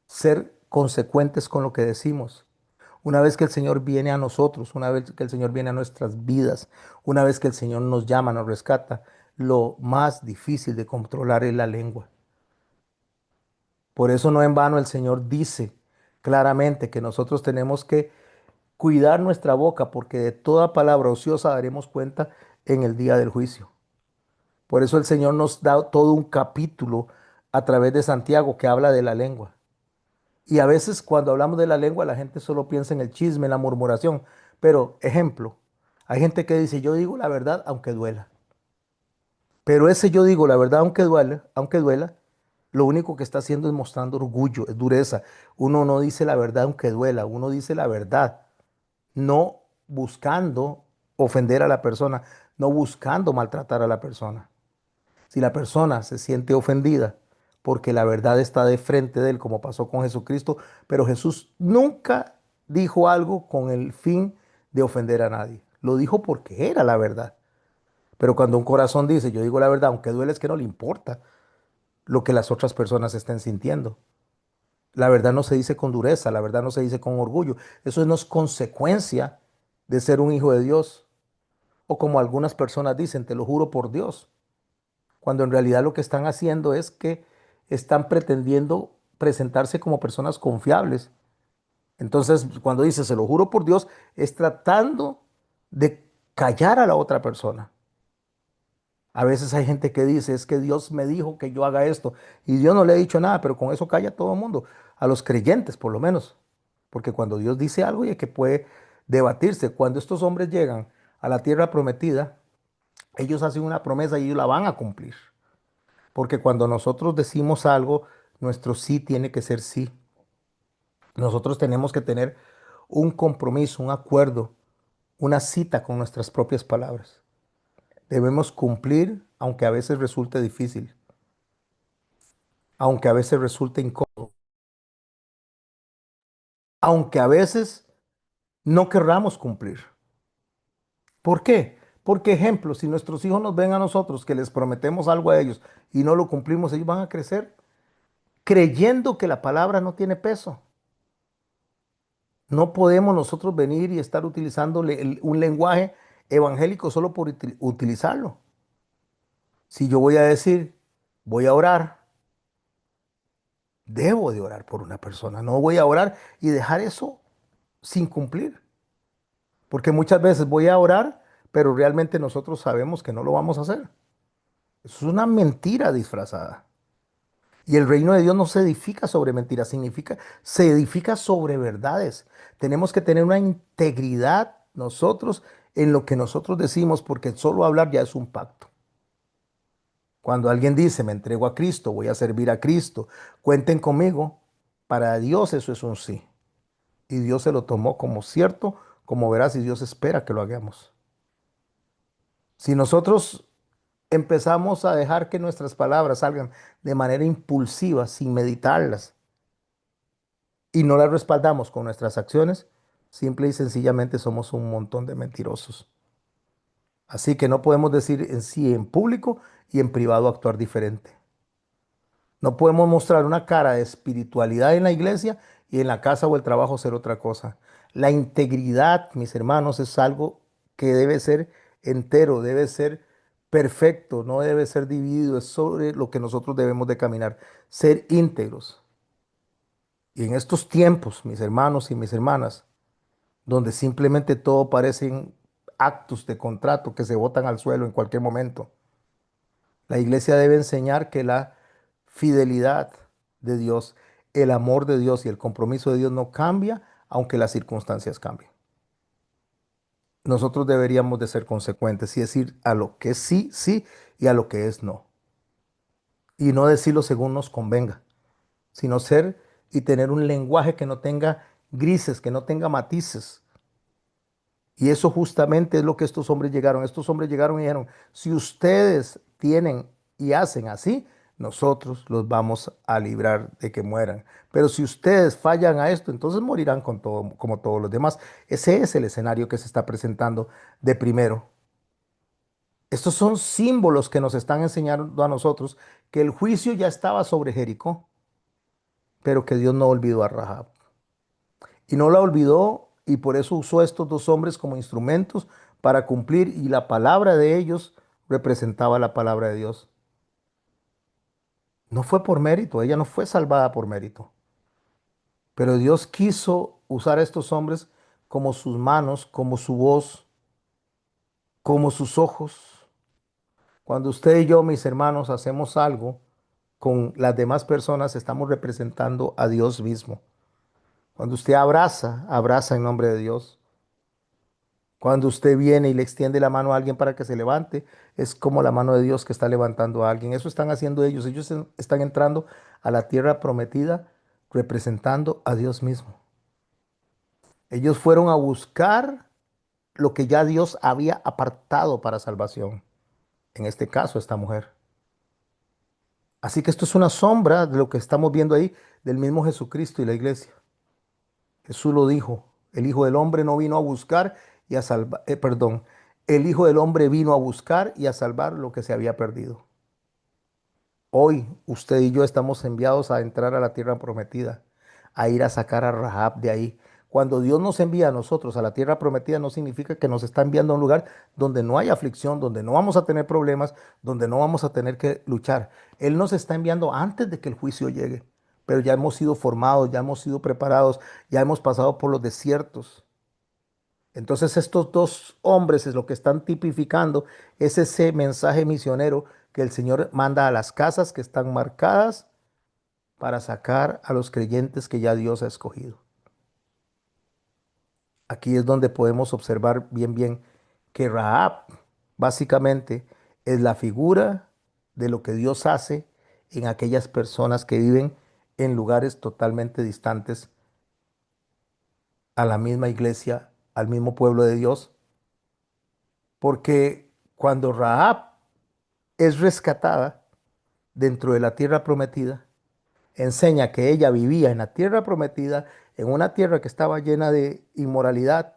A: Ser consecuentes con lo que decimos. Una vez que el Señor viene a nosotros, una vez que el Señor viene a nuestras vidas, una vez que el Señor nos llama, nos rescata, lo más difícil de controlar es la lengua. Por eso no en vano el Señor dice claramente que nosotros tenemos que cuidar nuestra boca, porque de toda palabra ociosa daremos cuenta en el día del juicio. Por eso el Señor nos da todo un capítulo a través de Santiago que habla de la lengua. Y a veces cuando hablamos de la lengua, la gente solo piensa en el chisme, en la murmuración. Pero, ejemplo, hay gente que dice, yo digo la verdad aunque duela. Pero ese yo digo la verdad aunque duela, lo único que está haciendo es mostrando orgullo, es dureza. Uno no dice la verdad aunque duela, uno dice la verdad, no buscando ofender a la persona, no buscando maltratar a la persona. Si la persona se siente ofendida porque la verdad está de frente de él, como pasó con Jesucristo, pero Jesús nunca dijo algo con el fin de ofender a nadie. Lo dijo porque era la verdad. Pero cuando un corazón dice, yo digo la verdad, aunque duele, es que no le importa lo que las otras personas estén sintiendo. La verdad no se dice con dureza, la verdad no se dice con orgullo. Eso no es consecuencia de ser un hijo de Dios. O como algunas personas dicen, te lo juro por Dios, cuando en realidad lo que están haciendo es que están pretendiendo presentarse como personas confiables. Entonces, cuando dice, se lo juro por Dios, es tratando de callar a la otra persona. A veces hay gente que dice, es que Dios me dijo que yo haga esto y Dios no le ha dicho nada, pero con eso calla a todo el mundo, a los creyentes por lo menos. Porque cuando Dios dice algo y es que puede debatirse, cuando estos hombres llegan a la tierra prometida, ellos hacen una promesa y ellos la van a cumplir. Porque cuando nosotros decimos algo, nuestro sí tiene que ser sí. Nosotros tenemos que tener un compromiso, un acuerdo, una cita con nuestras propias palabras. Debemos cumplir, aunque a veces resulte difícil, aunque a veces resulte incómodo, aunque a veces no querramos cumplir. ¿Por qué? Porque, ejemplo, si nuestros hijos nos ven a nosotros que les prometemos algo a ellos y no lo cumplimos, ellos van a crecer creyendo que la palabra no tiene peso. No podemos nosotros venir y estar utilizando un lenguaje evangélico solo por utilizarlo. Si yo voy a decir, voy a orar, debo de orar por una persona. No voy a orar y dejar eso sin cumplir. Porque muchas veces voy a orar, pero realmente nosotros sabemos que no lo vamos a hacer. Eso es una mentira disfrazada. Y el reino de Dios no se edifica sobre mentiras, se edifica sobre verdades. Tenemos que tener una integridad nosotros en lo que nosotros decimos, porque solo hablar ya es un pacto. Cuando alguien dice, me entrego a Cristo, voy a servir a Cristo, cuenten conmigo, Para Dios eso es un sí. Y Dios se lo tomó como cierto, como verás, y Dios espera que lo hagamos. Si nosotros empezamos a dejar que nuestras palabras salgan de manera impulsiva, sin meditarlas, y no las respaldamos con nuestras acciones, simple y sencillamente somos un montón de mentirosos. Así que no podemos decir en sí en público y en privado actuar diferente. No podemos mostrar una cara de espiritualidad en la iglesia y en la casa o el trabajo ser otra cosa. La integridad, mis hermanos, es algo que debe ser entero, debe ser perfecto, no debe ser dividido, es sobre lo que nosotros debemos de caminar, ser íntegros. Y en estos tiempos, mis hermanos y mis hermanas, donde simplemente todo parecen actos de contrato que se botan al suelo en cualquier momento, la iglesia debe enseñar que la fidelidad de Dios, el amor de Dios y el compromiso de Dios no cambia aunque las circunstancias cambien. Nosotros deberíamos de ser consecuentes y decir a lo que es sí, sí y a lo que es no. Y no decirlo según nos convenga, sino ser y tener un lenguaje que no tenga grises, que no tenga matices. Y eso justamente es lo que estos hombres llegaron. Estos hombres llegaron y dijeron, si ustedes tienen y hacen así, nosotros los vamos a librar de que mueran. Pero si ustedes fallan a esto, entonces morirán con todo, como todos los demás. Ese es el escenario que se está presentando de primero. Estos son símbolos que nos están enseñando a nosotros que el juicio ya estaba sobre Jericó, pero que Dios no olvidó a Rahab. Y no la olvidó y por eso usó a estos dos hombres como instrumentos para cumplir y la palabra de ellos representaba la palabra de Dios. No fue por mérito, ella no fue salvada por mérito, pero Dios quiso usar a estos hombres como sus manos, como su voz, como sus ojos. Cuando usted y yo, mis hermanos, hacemos algo con las demás personas, estamos representando a Dios mismo. Cuando usted abraza, abraza en nombre de Dios. Cuando usted viene y le extiende la mano a alguien para que se levante, es como la mano de Dios que está levantando a alguien. Eso están haciendo ellos. Ellos están entrando a la tierra prometida representando a Dios mismo. Ellos fueron a buscar lo que ya Dios había apartado para salvación. En este caso, esta mujer. Así que esto es una sombra de lo que estamos viendo ahí del mismo Jesucristo y la iglesia. Jesús lo dijo, el Hijo del Hombre no vino a buscar y a salvar, perdón, el Hijo del Hombre vino a buscar y a salvar lo que se había perdido. Hoy usted y yo estamos enviados a entrar a la tierra prometida, a ir a sacar a Rahab de ahí. Cuando Dios nos envía a nosotros a la tierra prometida no significa que nos está enviando a un lugar donde no hay aflicción, donde no vamos a tener problemas, donde no vamos a tener que luchar. Él nos está enviando antes de que el juicio llegue, pero ya hemos sido formados, ya hemos sido preparados, ya hemos pasado por los desiertos. Entonces estos dos hombres es lo que están tipificando, es ese mensaje misionero que el Señor manda a las casas que están marcadas para sacar a los creyentes que ya Dios ha escogido. Aquí es donde podemos observar bien que Rahab básicamente es la figura de lo que Dios hace en aquellas personas que viven en lugares totalmente distantes a la misma iglesia, al mismo pueblo de Dios, porque cuando Rahab es rescatada dentro de la tierra prometida, enseña que ella vivía en la tierra prometida, en una tierra que estaba llena de inmoralidad,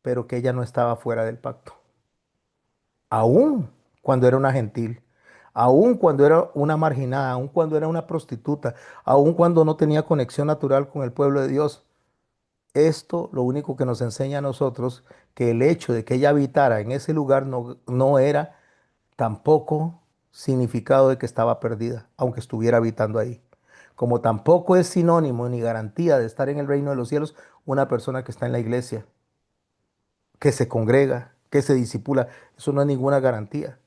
A: pero que ella no estaba fuera del pacto. Aún cuando era una gentil, aún cuando era una marginada, aún cuando era una prostituta, aún cuando no tenía conexión natural con el pueblo de Dios. Esto lo único que nos enseña a nosotros que el hecho de que ella habitara en ese lugar no era tampoco significado de que estaba perdida, aunque estuviera habitando ahí. Como tampoco es sinónimo ni garantía de estar en el reino de los cielos una persona que está en la iglesia, que se congrega, que se disipula. Eso no es ninguna garantía,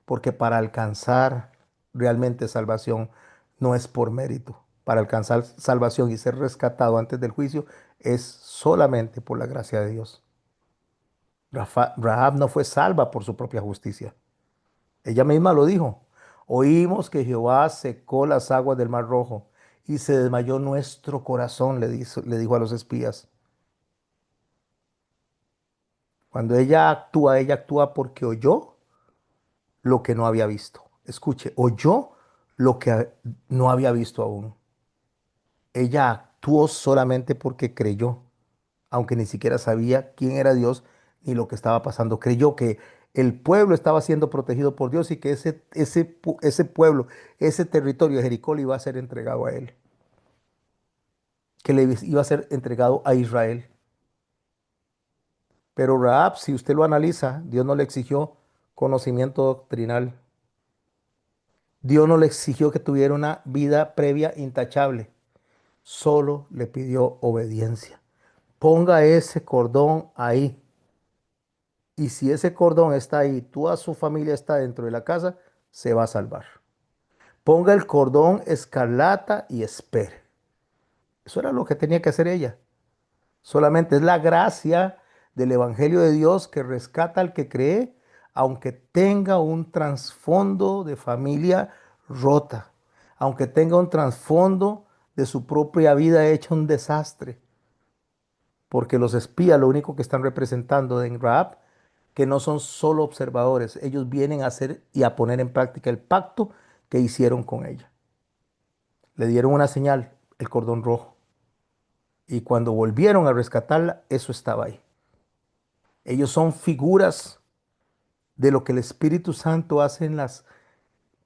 A: porque para alcanzar realmente salvación no es por mérito. Para alcanzar salvación y ser rescatado antes del juicio es solamente por la gracia de Dios. Rahab no fue salva por su propia justicia. Ella misma lo dijo. Oímos que Jehová secó las aguas del Mar Rojo y se desmayó nuestro corazón, le dijo a los espías. Cuando ella actúa porque oyó lo que no había visto. Escuche, oyó lo que no había visto aún. Ella actuó solamente porque creyó, aunque ni siquiera sabía quién era Dios ni lo que estaba pasando. Creyó que el pueblo estaba siendo protegido por Dios y que ese pueblo, ese territorio de Jericó le iba a ser entregado a él, que le iba a ser entregado a Israel. Pero Rahab, si usted lo analiza, Dios no le exigió conocimiento doctrinal. Dios no le exigió que tuviera una vida previa intachable. Solo le pidió obediencia. Ponga ese cordón ahí. Y si ese cordón está ahí, toda su familia está dentro de la casa, se va a salvar. Ponga el cordón escarlata y espere. Eso era lo que tenía que hacer ella. Solamente es la gracia del Evangelio de Dios que rescata al que cree, aunque tenga un trasfondo de familia rota, aunque tenga un trasfondo de su propia vida hecha un desastre. Porque los espías lo único que están representando en Rahab, que no son solo observadores, ellos vienen a hacer y a poner en práctica el pacto que hicieron con ella. Le dieron una señal, el cordón rojo, y cuando volvieron a rescatarla, eso estaba ahí. Ellos son figuras de lo que el Espíritu Santo hace en las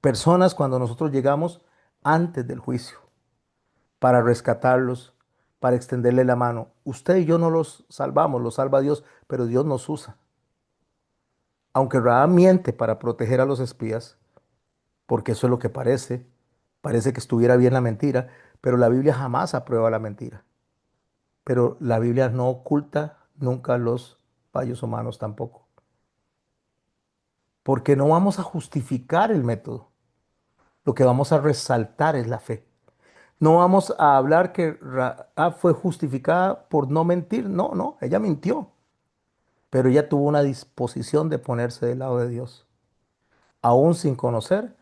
A: personas cuando nosotros llegamos antes del juicio, para rescatarlos, para extenderle la mano. Usted y yo no los salvamos, los salva Dios, pero Dios nos usa. Aunque Rahab miente para proteger a los espías, porque eso es lo que parece que estuviera bien la mentira, pero la Biblia jamás aprueba la mentira. Pero la Biblia no oculta nunca los fallos humanos tampoco, porque no vamos a justificar el método, lo que vamos a resaltar es la fe. No vamos a hablar que Rahab fue justificada por no mentir, no, no, ella mintió, pero ella tuvo una disposición de ponerse del lado de Dios, aún sin conocer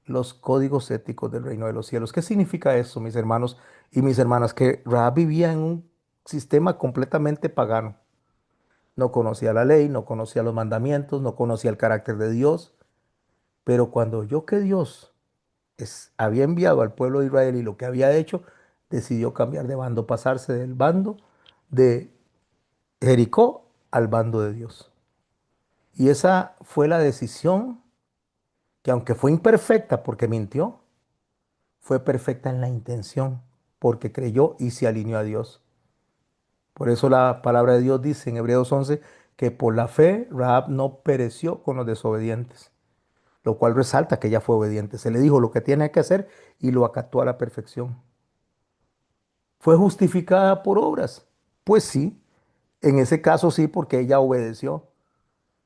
A: los códigos éticos del reino de los cielos. ¿Qué significa eso, mis hermanos y mis hermanas? Que Rahab vivía en un sistema completamente pagano. No conocía la ley, no conocía los mandamientos, no conocía el carácter de Dios, pero cuando oyó que Dios había enviado al pueblo de Israel y lo que había hecho, decidió cambiar de bando, pasarse del bando de Jericó al bando de Dios. Y esa fue la decisión que, aunque fue imperfecta porque mintió, fue perfecta en la intención porque creyó y se alineó a Dios. Por eso la palabra de Dios dice en Hebreos 11 que por la fe Rahab no pereció con los desobedientes, lo cual resalta que ella fue obediente. Se le dijo lo que tiene que hacer y lo acató a la perfección. ¿Fue justificada por obras? Pues sí, en ese caso sí, porque ella obedeció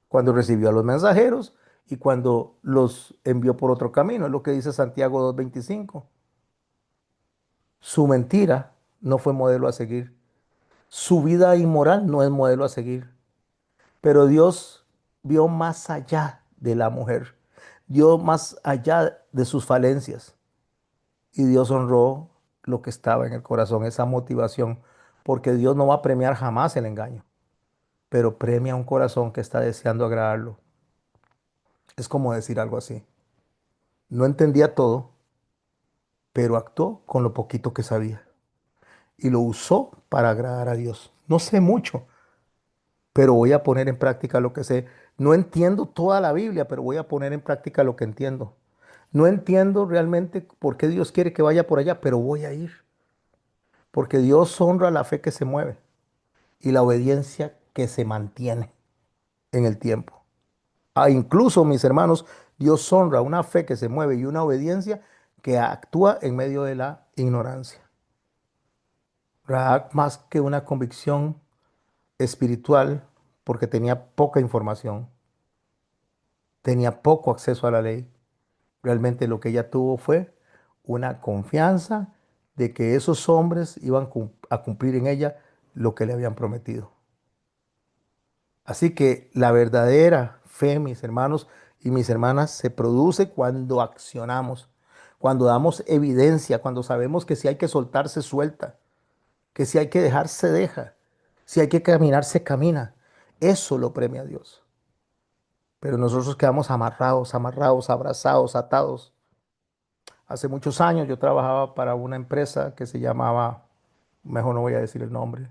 A: cuando recibió a los mensajeros y cuando los envió por otro camino. Es lo que dice Santiago 2:25. Su mentira no fue modelo a seguir. Su vida inmoral no es modelo a seguir. Pero Dios vio más allá de la mujer, vio más allá de sus falencias y Dios honró lo que estaba en el corazón, esa motivación, porque Dios no va a premiar jamás el engaño, pero premia un corazón que está deseando agradarlo. Es como decir algo así. No entendía todo, pero actuó con lo poquito que sabía y lo usó para agradar a Dios. No sé mucho, pero voy a poner en práctica lo que sé. No entiendo toda la Biblia, pero voy a poner en práctica lo que entiendo. No entiendo realmente por qué Dios quiere que vaya por allá, pero voy a ir, porque Dios honra la fe que se mueve y la obediencia que se mantiene en el tiempo. Ah, incluso, mis hermanos, Dios honra una fe que se mueve y una obediencia que actúa en medio de la ignorancia. Rahab, más que una convicción espiritual, porque tenía poca información, tenía poco acceso a la ley. Realmente lo que ella tuvo fue una confianza de que esos hombres iban a cumplir en ella lo que le habían prometido. Así que la verdadera fe, mis hermanos y mis hermanas, se produce cuando accionamos, cuando damos evidencia, cuando sabemos que si hay que soltar, se suelta, que si hay que dejar, se deja, si hay que caminar, se camina. Eso lo premia Dios. Pero nosotros quedamos amarrados, amarrados, abrazados, atados. Hace muchos años yo trabajaba para una empresa que se llamaba, mejor no voy a decir el nombre,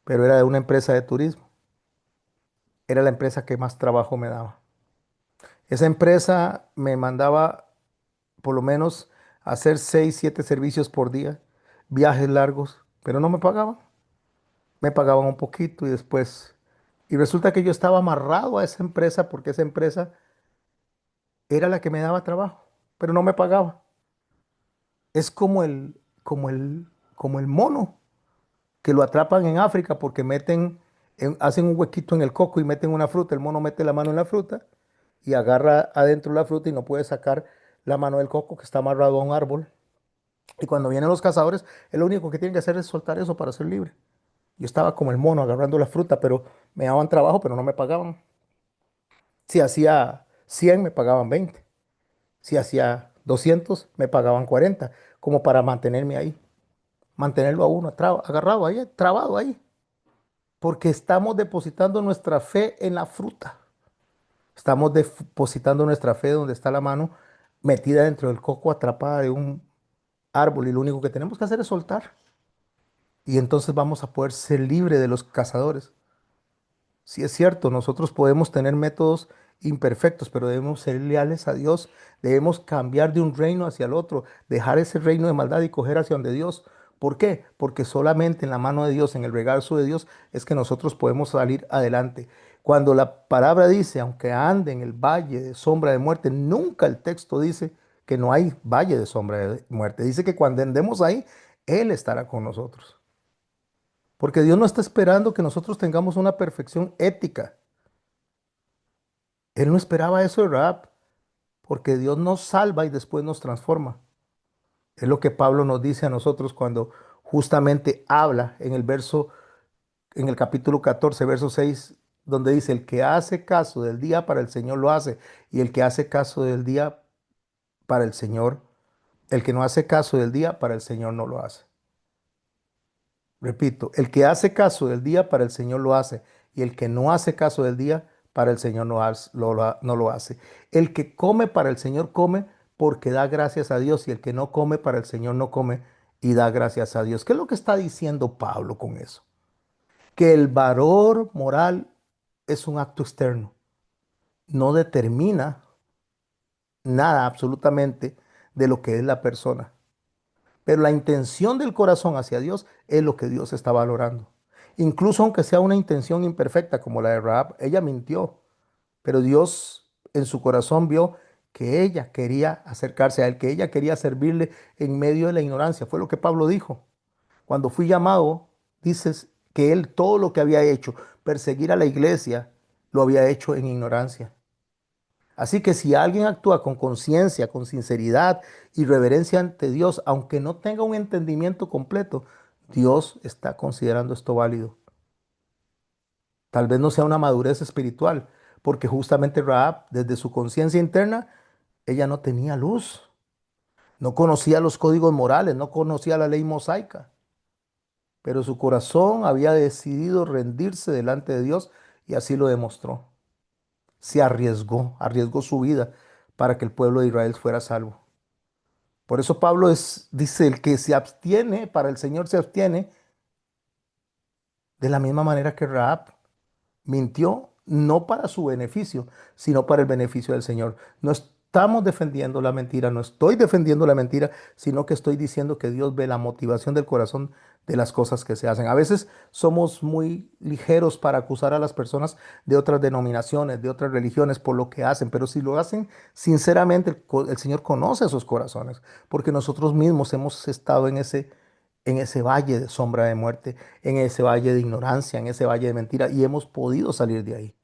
A: pero era de una empresa de turismo. Era la empresa que más trabajo me daba. Esa empresa me mandaba por lo menos hacer 6, 7 servicios por día, viajes largos, pero no me pagaban. Me pagaban un poquito y después. Y resulta que yo estaba amarrado a esa empresa porque esa empresa era la que me daba trabajo, pero no me pagaba. Es como el mono que lo atrapan en África porque hacen un huequito en el coco y meten una fruta. El mono mete la mano en la fruta y agarra adentro la fruta y no puede sacar la mano del coco que está amarrado a un árbol. Y cuando vienen los cazadores, lo único que tienen que hacer es soltar eso para ser libre. Yo estaba como el mono agarrando la fruta, pero me daban trabajo, pero no me pagaban. Si hacía 100 me pagaban 20. Si hacía 200 me pagaban 40, como para mantenerme ahí, mantenerlo a uno agarrado ahí, trabado ahí. Porque estamos depositando nuestra fe en la fruta. Estamos depositando nuestra fe donde está la mano metida dentro del coco, atrapada de un árbol, y lo único que tenemos que hacer es soltar. Y entonces vamos a poder ser libres de los cazadores. Sí es cierto, nosotros podemos tener métodos imperfectos, pero debemos ser leales a Dios. Debemos cambiar de un reino hacia el otro, dejar ese reino de maldad y coger hacia donde Dios. ¿Por qué? Porque solamente en la mano de Dios, en el regazo de Dios, es que nosotros podemos salir adelante. Cuando la palabra dice, aunque ande en el valle de sombra de muerte, nunca el texto dice que no hay valle de sombra de muerte. Dice que cuando andemos ahí, Él estará con nosotros. Porque Dios no está esperando que nosotros tengamos una perfección ética. Él no esperaba eso de Rahab, porque Dios nos salva y después nos transforma. Es lo que Pablo nos dice a nosotros cuando justamente habla en el capítulo 14, verso 6, donde dice, el que hace caso del día para el Señor lo hace, y el que hace caso del día para el Señor, el que no hace caso del día para el Señor no lo hace. Repito, el que hace caso del día para el Señor lo hace, y el que no hace caso del día para el Señor no lo hace. El que come para el Señor come porque da gracias a Dios, y el que no come para el Señor no come y da gracias a Dios. ¿Qué es lo que está diciendo Pablo con eso? Que el valor moral es un acto externo, no determina nada absolutamente de lo que es la persona. Pero la intención del corazón hacia Dios es lo que Dios está valorando. Incluso aunque sea una intención imperfecta como la de Rahab, ella mintió, pero Dios en su corazón vio que ella quería acercarse a Él, que ella quería servirle en medio de la ignorancia. Fue lo que Pablo dijo. Cuando fui llamado, dices que él todo lo que había hecho, perseguir a la iglesia, lo había hecho en ignorancia. Así que si alguien actúa con conciencia, con sinceridad y reverencia ante Dios, aunque no tenga un entendimiento completo, Dios está considerando esto válido. Tal vez no sea una madurez espiritual, porque justamente Rahab, desde su conciencia interna, ella no tenía luz, no conocía los códigos morales, no conocía la ley mosaica, pero su corazón había decidido rendirse delante de Dios y así lo demostró. Se arriesgó su vida para que el pueblo de Israel fuera salvo. Por eso Pablo dice, el que se abstiene, para el Señor se abstiene, de la misma manera que Rahab mintió, no para su beneficio, sino para el beneficio del Señor. No estamos defendiendo la mentira, no estoy defendiendo la mentira, sino que estoy diciendo que Dios ve la motivación del corazón de las cosas que se hacen. A veces somos muy ligeros para acusar a las personas de otras denominaciones, de otras religiones por lo que hacen, pero si lo hacen sinceramente, el Señor conoce esos corazones, porque nosotros mismos hemos estado en ese valle de sombra de muerte, en ese valle de ignorancia, en ese valle de mentira, y hemos podido salir de ahí.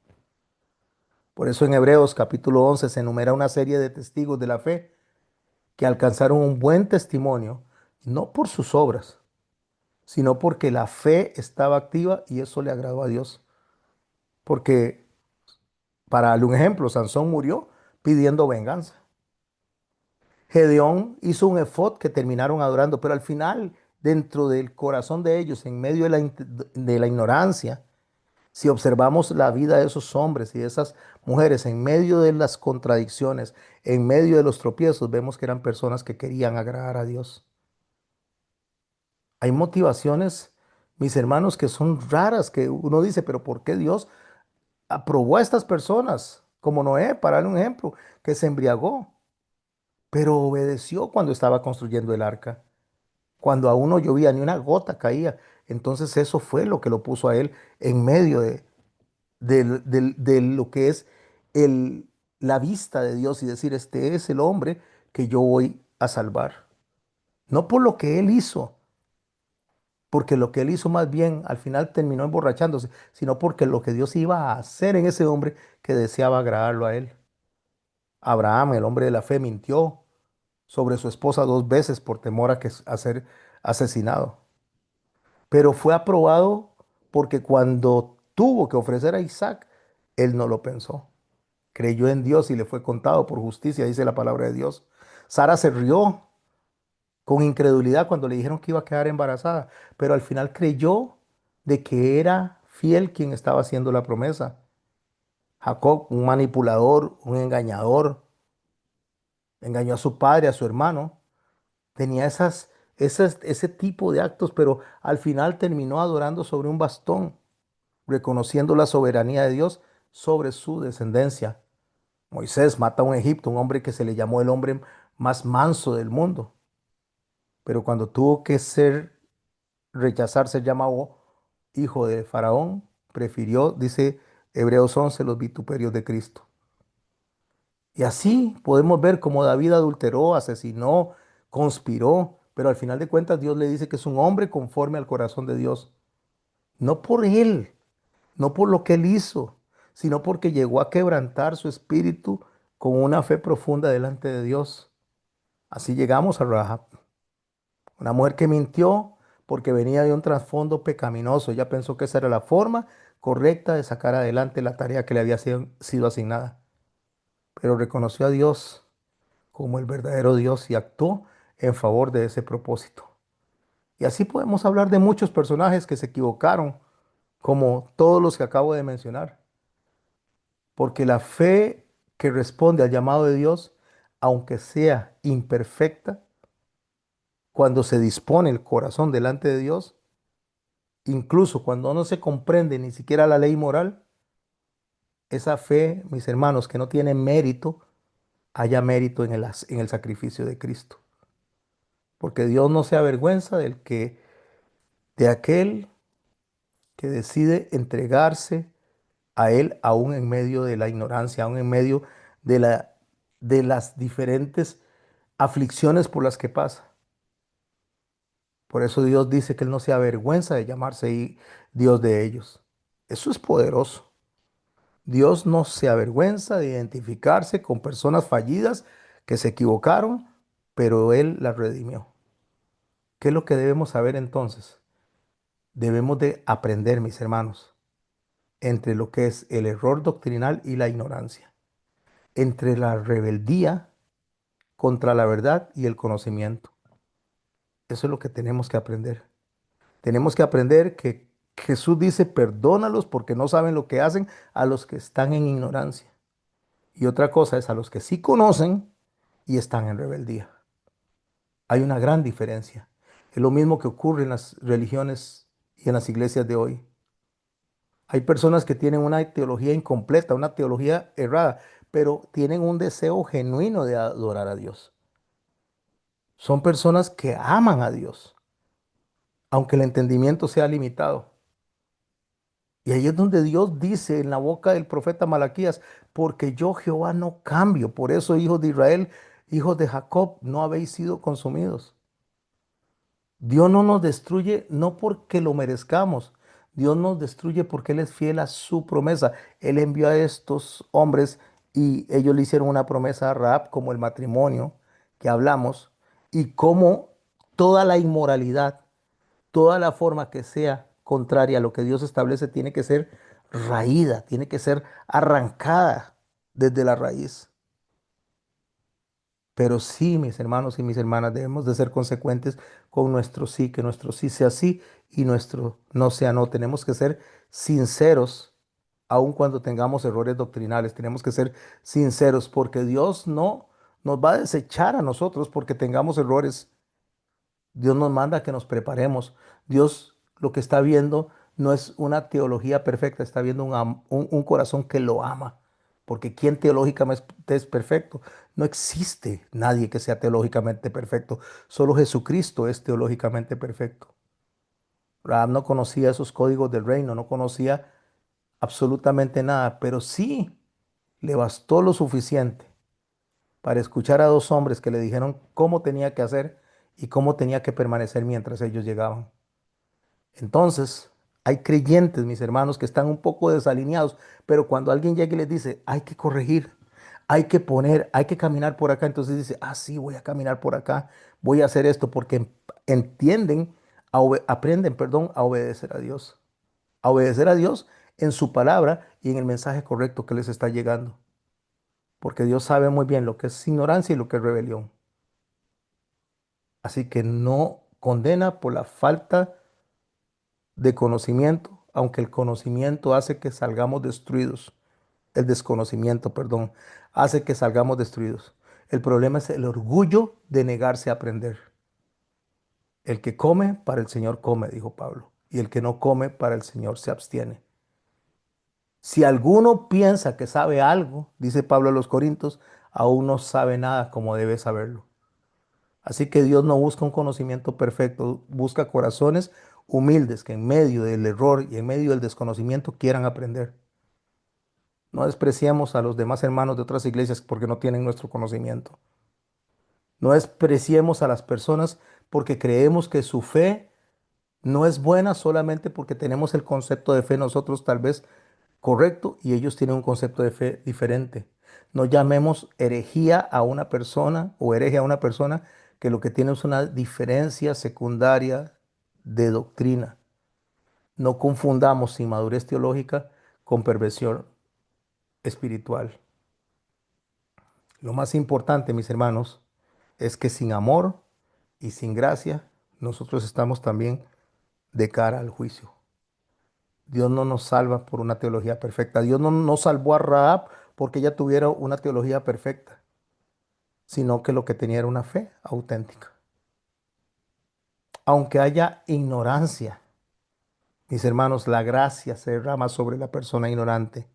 A: Por eso en Hebreos capítulo 11 se enumera una serie de testigos de la fe que alcanzaron un buen testimonio, no por sus obras, sino porque la fe estaba activa y eso le agradó a Dios. Porque, para darle un ejemplo, Sansón murió pidiendo venganza. Gedeón hizo un efod que terminaron adorando, pero al final, dentro del corazón de ellos, en medio de la ignorancia, si observamos la vida de esos hombres y de esas mujeres, en medio de las contradicciones, en medio de los tropiezos, vemos que eran personas que querían agradar a Dios. Hay motivaciones, mis hermanos, que son raras, que uno dice, pero ¿por qué Dios aprobó a estas personas? Como Noé, para darle un ejemplo, que se embriagó, pero obedeció cuando estaba construyendo el arca. Cuando aún no llovía, ni una gota caía. Entonces eso fue lo que lo puso a él en medio de lo que es el, la vista de Dios y decir, este es el hombre que yo voy a salvar. No por lo que él hizo, porque lo que él hizo más bien al final terminó emborrachándose, sino porque lo que Dios iba a hacer en ese hombre que deseaba agradarlo a él. Abraham, el hombre de la fe, mintió sobre su esposa 2 veces por temor a ser asesinado. Pero fue aprobado porque cuando tuvo que ofrecer a Isaac, él no lo pensó. Creyó en Dios y le fue contado por justicia, dice la palabra de Dios. Sara se rió con incredulidad cuando le dijeron que iba a quedar embarazada, pero al final creyó de que era fiel quien estaba haciendo la promesa. Jacob, un manipulador, un engañador, engañó a su padre, a su hermano, tenía ese tipo de actos, pero al final terminó adorando sobre un bastón, reconociendo la soberanía de Dios sobre su descendencia. Moisés mata a un egipto, un hombre que se le llamó el hombre más manso del mundo, pero cuando tuvo que rechazar ser llamado hijo de Faraón, prefirió, dice Hebreos 11, los vituperios de Cristo. Y así podemos ver cómo David adulteró, asesinó, conspiró, pero al final de cuentas Dios le dice que es un hombre conforme al corazón de Dios. No por él, no por lo que él hizo, sino porque llegó a quebrantar su espíritu con una fe profunda delante de Dios. Así llegamos a Rahab, una mujer que mintió porque venía de un trasfondo pecaminoso. Ella pensó que esa era la forma correcta de sacar adelante la tarea que le había sido asignada, pero reconoció a Dios como el verdadero Dios y actuó en favor de ese propósito. Y así podemos hablar de muchos personajes que se equivocaron, como todos los que acabo de mencionar, porque la fe que responde al llamado de Dios, aunque sea imperfecta, cuando se dispone el corazón delante de Dios, incluso cuando no se comprende ni siquiera la ley moral, esa fe, mis hermanos, que no tiene mérito, haya mérito en el sacrificio de Cristo. Porque Dios no se avergüenza de aquel que decide entregarse a Él aún en medio de la ignorancia, aún en medio de de las diferentes aflicciones por las que pasa. Por eso Dios dice que Él no se avergüenza de llamarse Dios de ellos. Eso es poderoso. Dios no se avergüenza de identificarse con personas fallidas que se equivocaron, pero Él las redimió. ¿Qué es lo que debemos saber entonces? Debemos de aprender, mis hermanos, entre lo que es el error doctrinal y la ignorancia, entre la rebeldía contra la verdad y el conocimiento. Eso es lo que tenemos que aprender. Tenemos que aprender que Jesús dice, perdónalos porque no saben lo que hacen a los que están en ignorancia. Y otra cosa es a los que sí conocen y están en rebeldía. Hay una gran diferencia. Es lo mismo que ocurre en las religiones y en las iglesias de hoy. Hay personas que tienen una teología incompleta, una teología errada, pero tienen un deseo genuino de adorar a Dios. Son personas que aman a Dios, aunque el entendimiento sea limitado. Y ahí es donde Dios dice en la boca del profeta Malaquías, porque yo Jehová no cambio, por eso hijos de Israel, hijos de Jacob, no habéis sido consumidos. Dios no nos destruye no porque lo merezcamos. Dios nos destruye porque Él es fiel a su promesa. Él envió a estos hombres y ellos le hicieron una promesa a Rahab como el matrimonio que hablamos y como toda la inmoralidad, toda la forma que sea contraria a lo que Dios establece tiene que ser raída, tiene que ser arrancada desde la raíz. Pero sí, mis hermanos y mis hermanas, debemos de ser consecuentes con nuestro sí, que nuestro sí sea sí y nuestro no sea no. Tenemos que ser sinceros, aun cuando tengamos errores doctrinales. Tenemos que ser sinceros porque Dios no nos va a desechar a nosotros porque tengamos errores. Dios nos manda a que nos preparemos. Dios lo que está viendo no es una teología perfecta, está viendo un corazón que lo ama. Porque ¿quién teológicamente es perfecto? No existe nadie que sea teológicamente perfecto. Solo Jesucristo es teológicamente perfecto. Rahab no conocía esos códigos del reino, no conocía absolutamente nada, pero sí le bastó lo suficiente para escuchar a dos hombres que le dijeron cómo tenía que hacer y cómo tenía que permanecer mientras ellos llegaban. Entonces, hay creyentes, mis hermanos, que están un poco desalineados, pero cuando alguien llega y les dice, hay que corregir, hay que poner, hay que caminar por acá, entonces dice, ah, sí, voy a caminar por acá, voy a hacer esto, porque entienden, aprenden, perdón, a obedecer a Dios en su palabra y en el mensaje correcto que les está llegando, porque Dios sabe muy bien lo que es ignorancia y lo que es rebelión. Así que no condena por la falta de conocimiento, aunque el conocimiento hace que salgamos destruidos. El desconocimiento, perdón, hace que salgamos destruidos. El problema es el orgullo de negarse a aprender. El que come, para el Señor come, dijo Pablo, y el que no come, para el Señor se abstiene. Si alguno piensa que sabe algo, dice Pablo a los Corintios, aún no sabe nada como debe saberlo. Así que Dios no busca un conocimiento perfecto, busca corazones humildes que en medio del error y en medio del desconocimiento quieran aprender. No despreciemos a los demás hermanos de otras iglesias porque no tienen nuestro conocimiento. No despreciemos a las personas porque creemos que su fe no es buena solamente porque tenemos el concepto de fe nosotros tal vez correcto y ellos tienen un concepto de fe diferente. No llamemos herejía a una persona o hereje a una persona que lo que tiene es una diferencia secundaria de doctrina. No confundamos inmadurez teológica con perversión espiritual. Lo más importante, mis hermanos, es que sin amor y sin gracia, nosotros estamos también de cara al juicio. Dios no nos salva por una teología perfecta. Dios no salvó a Rahab porque ella tuviera una teología perfecta, sino que lo que tenía era una fe auténtica. Aunque haya ignorancia, mis hermanos, la gracia se derrama sobre la persona ignorante,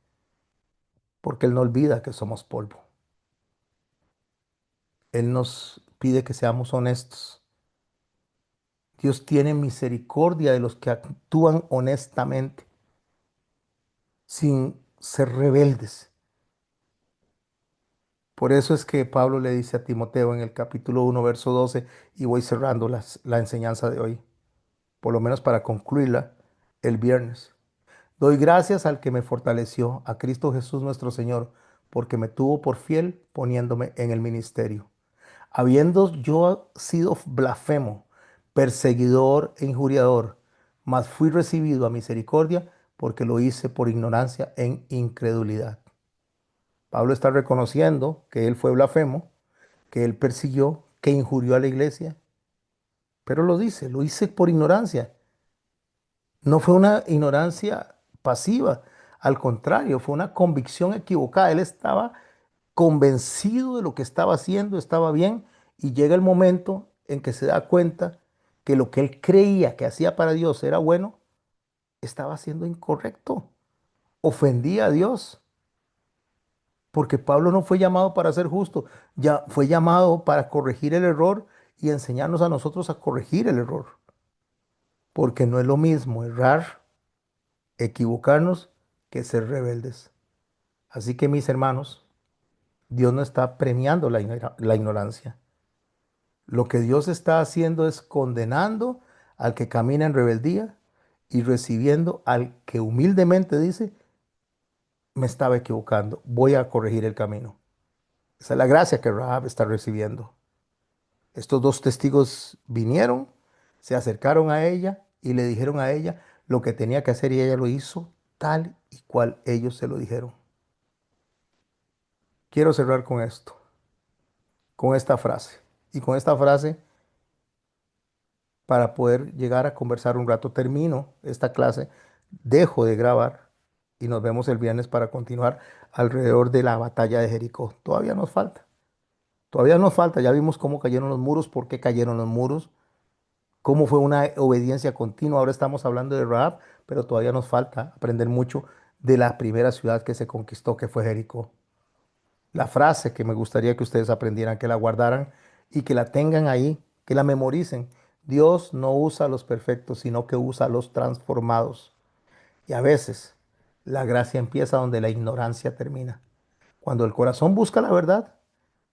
A: porque Él no olvida que somos polvo. Él nos pide que seamos honestos. Dios tiene misericordia de los que actúan honestamente, sin ser rebeldes. Por eso es que Pablo le dice a Timoteo en el capítulo 1, verso 12, y voy cerrando la enseñanza de hoy, por lo menos para concluirla el viernes. Doy gracias al que me fortaleció, a Cristo Jesús nuestro Señor, porque me tuvo por fiel poniéndome en el ministerio. Habiendo yo sido blasfemo, perseguidor e injuriador, mas fui recibido a misericordia porque lo hice por ignorancia en incredulidad. Pablo está reconociendo que él fue blasfemo, que él persiguió, que injurió a la iglesia, pero lo dice, lo hice por ignorancia. No fue una ignorancia pasiva, al contrario, fue una convicción equivocada. Él estaba convencido de lo que estaba haciendo, estaba bien, y llega el momento en que se da cuenta que lo que él creía que hacía para Dios era bueno, estaba haciendo incorrecto, ofendía a Dios, porque Pablo no fue llamado para ser justo, ya fue llamado para corregir el error y enseñarnos a nosotros a corregir el error, porque no es lo mismo errar, equivocarnos, que ser rebeldes. Así que mis hermanos, Dios no está premiando la ignorancia. Lo que Dios está haciendo es condenando al que camina en rebeldía y recibiendo al que humildemente dice, me estaba equivocando, voy a corregir el camino. Esa es la gracia que Rahab está recibiendo. Estos dos testigos vinieron, se acercaron a ella y le dijeron a ella lo que tenía que hacer y ella lo hizo tal y cual ellos se lo dijeron. Quiero cerrar con esto. con esta frase. Y con esta frase, para poder llegar a conversar un rato, termino esta clase, dejo de grabar y nos vemos el viernes para continuar alrededor de la batalla de Jericó. Todavía nos falta, ya vimos cómo cayeron los muros, por qué cayeron los muros, cómo fue una obediencia continua. Ahora estamos hablando de Rahab, pero todavía nos falta aprender mucho de la primera ciudad que se conquistó, que fue Jericó. La frase que me gustaría que ustedes aprendieran, que la guardaran y que la tengan ahí, que la memoricen. Dios no usa a los perfectos, sino que usa a los transformados. Y a veces la gracia empieza donde la ignorancia termina. Cuando el corazón busca la verdad,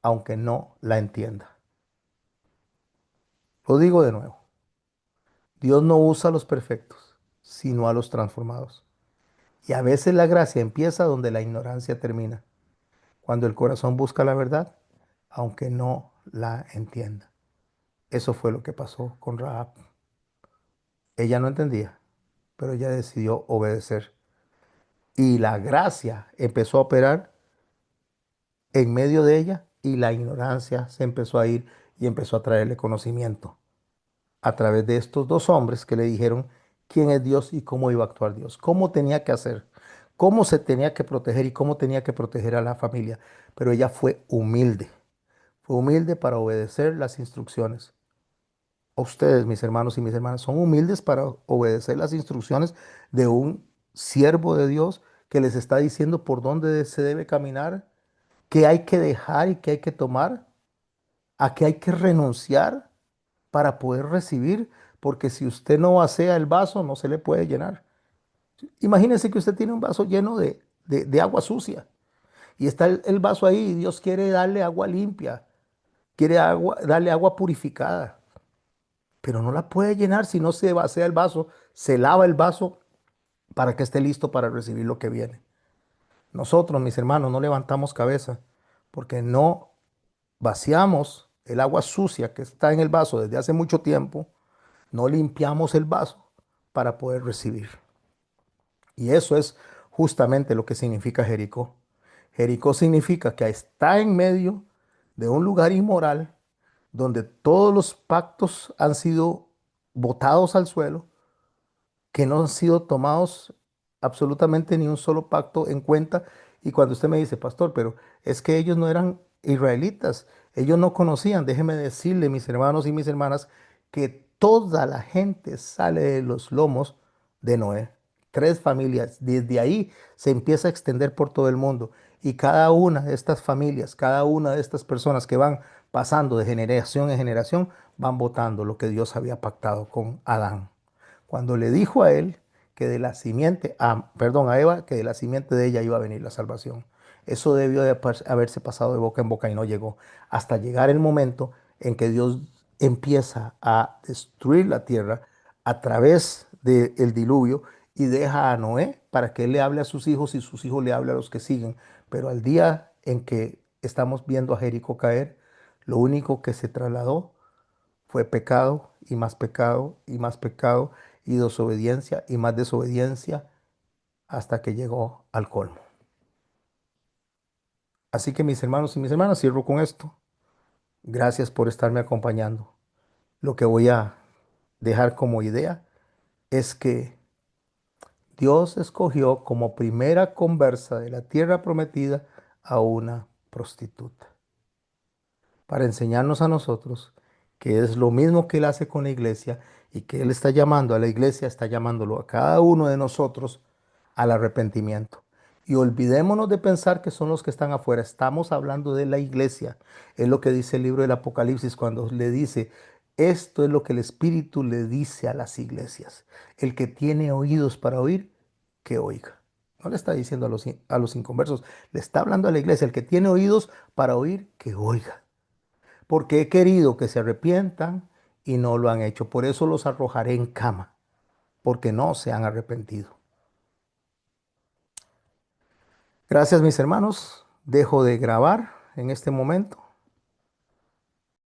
A: aunque no la entienda. Lo digo de nuevo. Dios no usa a los perfectos, sino a los transformados. Y a veces la gracia empieza donde la ignorancia termina. Cuando el corazón busca la verdad, aunque no la entienda. Eso fue lo que pasó con Rahab. Ella no entendía, pero ella decidió obedecer. Y la gracia empezó a operar en medio de ella y la ignorancia se empezó a ir y empezó a traerle conocimiento a través de estos dos hombres que le dijeron quién es Dios y cómo iba a actuar Dios, cómo tenía que hacer, cómo se tenía que proteger y cómo tenía que proteger a la familia. Pero ella fue humilde para obedecer las instrucciones. Ustedes, mis hermanos y mis hermanas, son humildes para obedecer las instrucciones de un siervo de Dios que les está diciendo por dónde se debe caminar, qué hay que dejar y qué hay que tomar, a qué hay que renunciar para poder recibir, porque si usted no vacía el vaso, no se le puede llenar. Imagínese que usted tiene un vaso lleno de agua sucia y está el vaso ahí y Dios quiere darle agua limpia, quiere darle agua purificada, pero no la puede llenar si no se vacía el vaso, se lava el vaso para que esté listo para recibir lo que viene. Nosotros, mis hermanos, no levantamos cabeza porque no vaciamos el agua sucia que está en el vaso desde hace mucho tiempo, no limpiamos el vaso para poder recibir. Y eso es justamente lo que significa Jericó. Jericó significa que está en medio de un lugar inmoral donde todos los pactos han sido botados al suelo, que no han sido tomados absolutamente ni un solo pacto en cuenta. Y cuando usted me dice, pastor, pero es que ellos no eran israelitas, ellos no conocían, déjeme decirle, mis hermanos y mis hermanas, que toda la gente sale de los lomos de Noé. Tres familias, desde ahí se empieza a extender por todo el mundo. Y cada una de estas familias, cada una de estas personas que van pasando de generación en generación, van votando lo que Dios había pactado con Adán. Cuando le dijo a él que de la simiente, perdón, a Eva, que de la simiente de ella iba a venir la salvación. Eso debió de haberse pasado de boca en boca y no llegó. Hasta llegar el momento en que Dios empieza a destruir la tierra a través del diluvio y deja a Noé para que él le hable a sus hijos y sus hijos le hablen a los que siguen. Pero al día en que estamos viendo a Jericó caer, lo único que se trasladó fue pecado y más pecado y más pecado y desobediencia y más desobediencia hasta que llegó al colmo. Así que mis hermanos y mis hermanas, cierro con esto. Gracias por estarme acompañando. Lo que voy a dejar como idea es que Dios escogió como primera conversa de la tierra prometida a una prostituta para enseñarnos a nosotros que es lo mismo que Él hace con la iglesia y que Él está llamando a la iglesia, está llamándolo a cada uno de nosotros al arrepentimiento. Y olvidémonos de pensar que son los que están afuera. Estamos hablando de la iglesia. Es lo que dice el libro del Apocalipsis cuando le dice, esto es lo que el Espíritu le dice a las iglesias. El que tiene oídos para oír, que oiga. No le está diciendo a los inconversos, le está hablando a la iglesia. El que tiene oídos para oír, que oiga, porque he querido que se arrepientan y no lo han hecho. Por eso los arrojaré en cama, porque no se han arrepentido. Gracias, mis hermanos. Dejo de grabar en este momento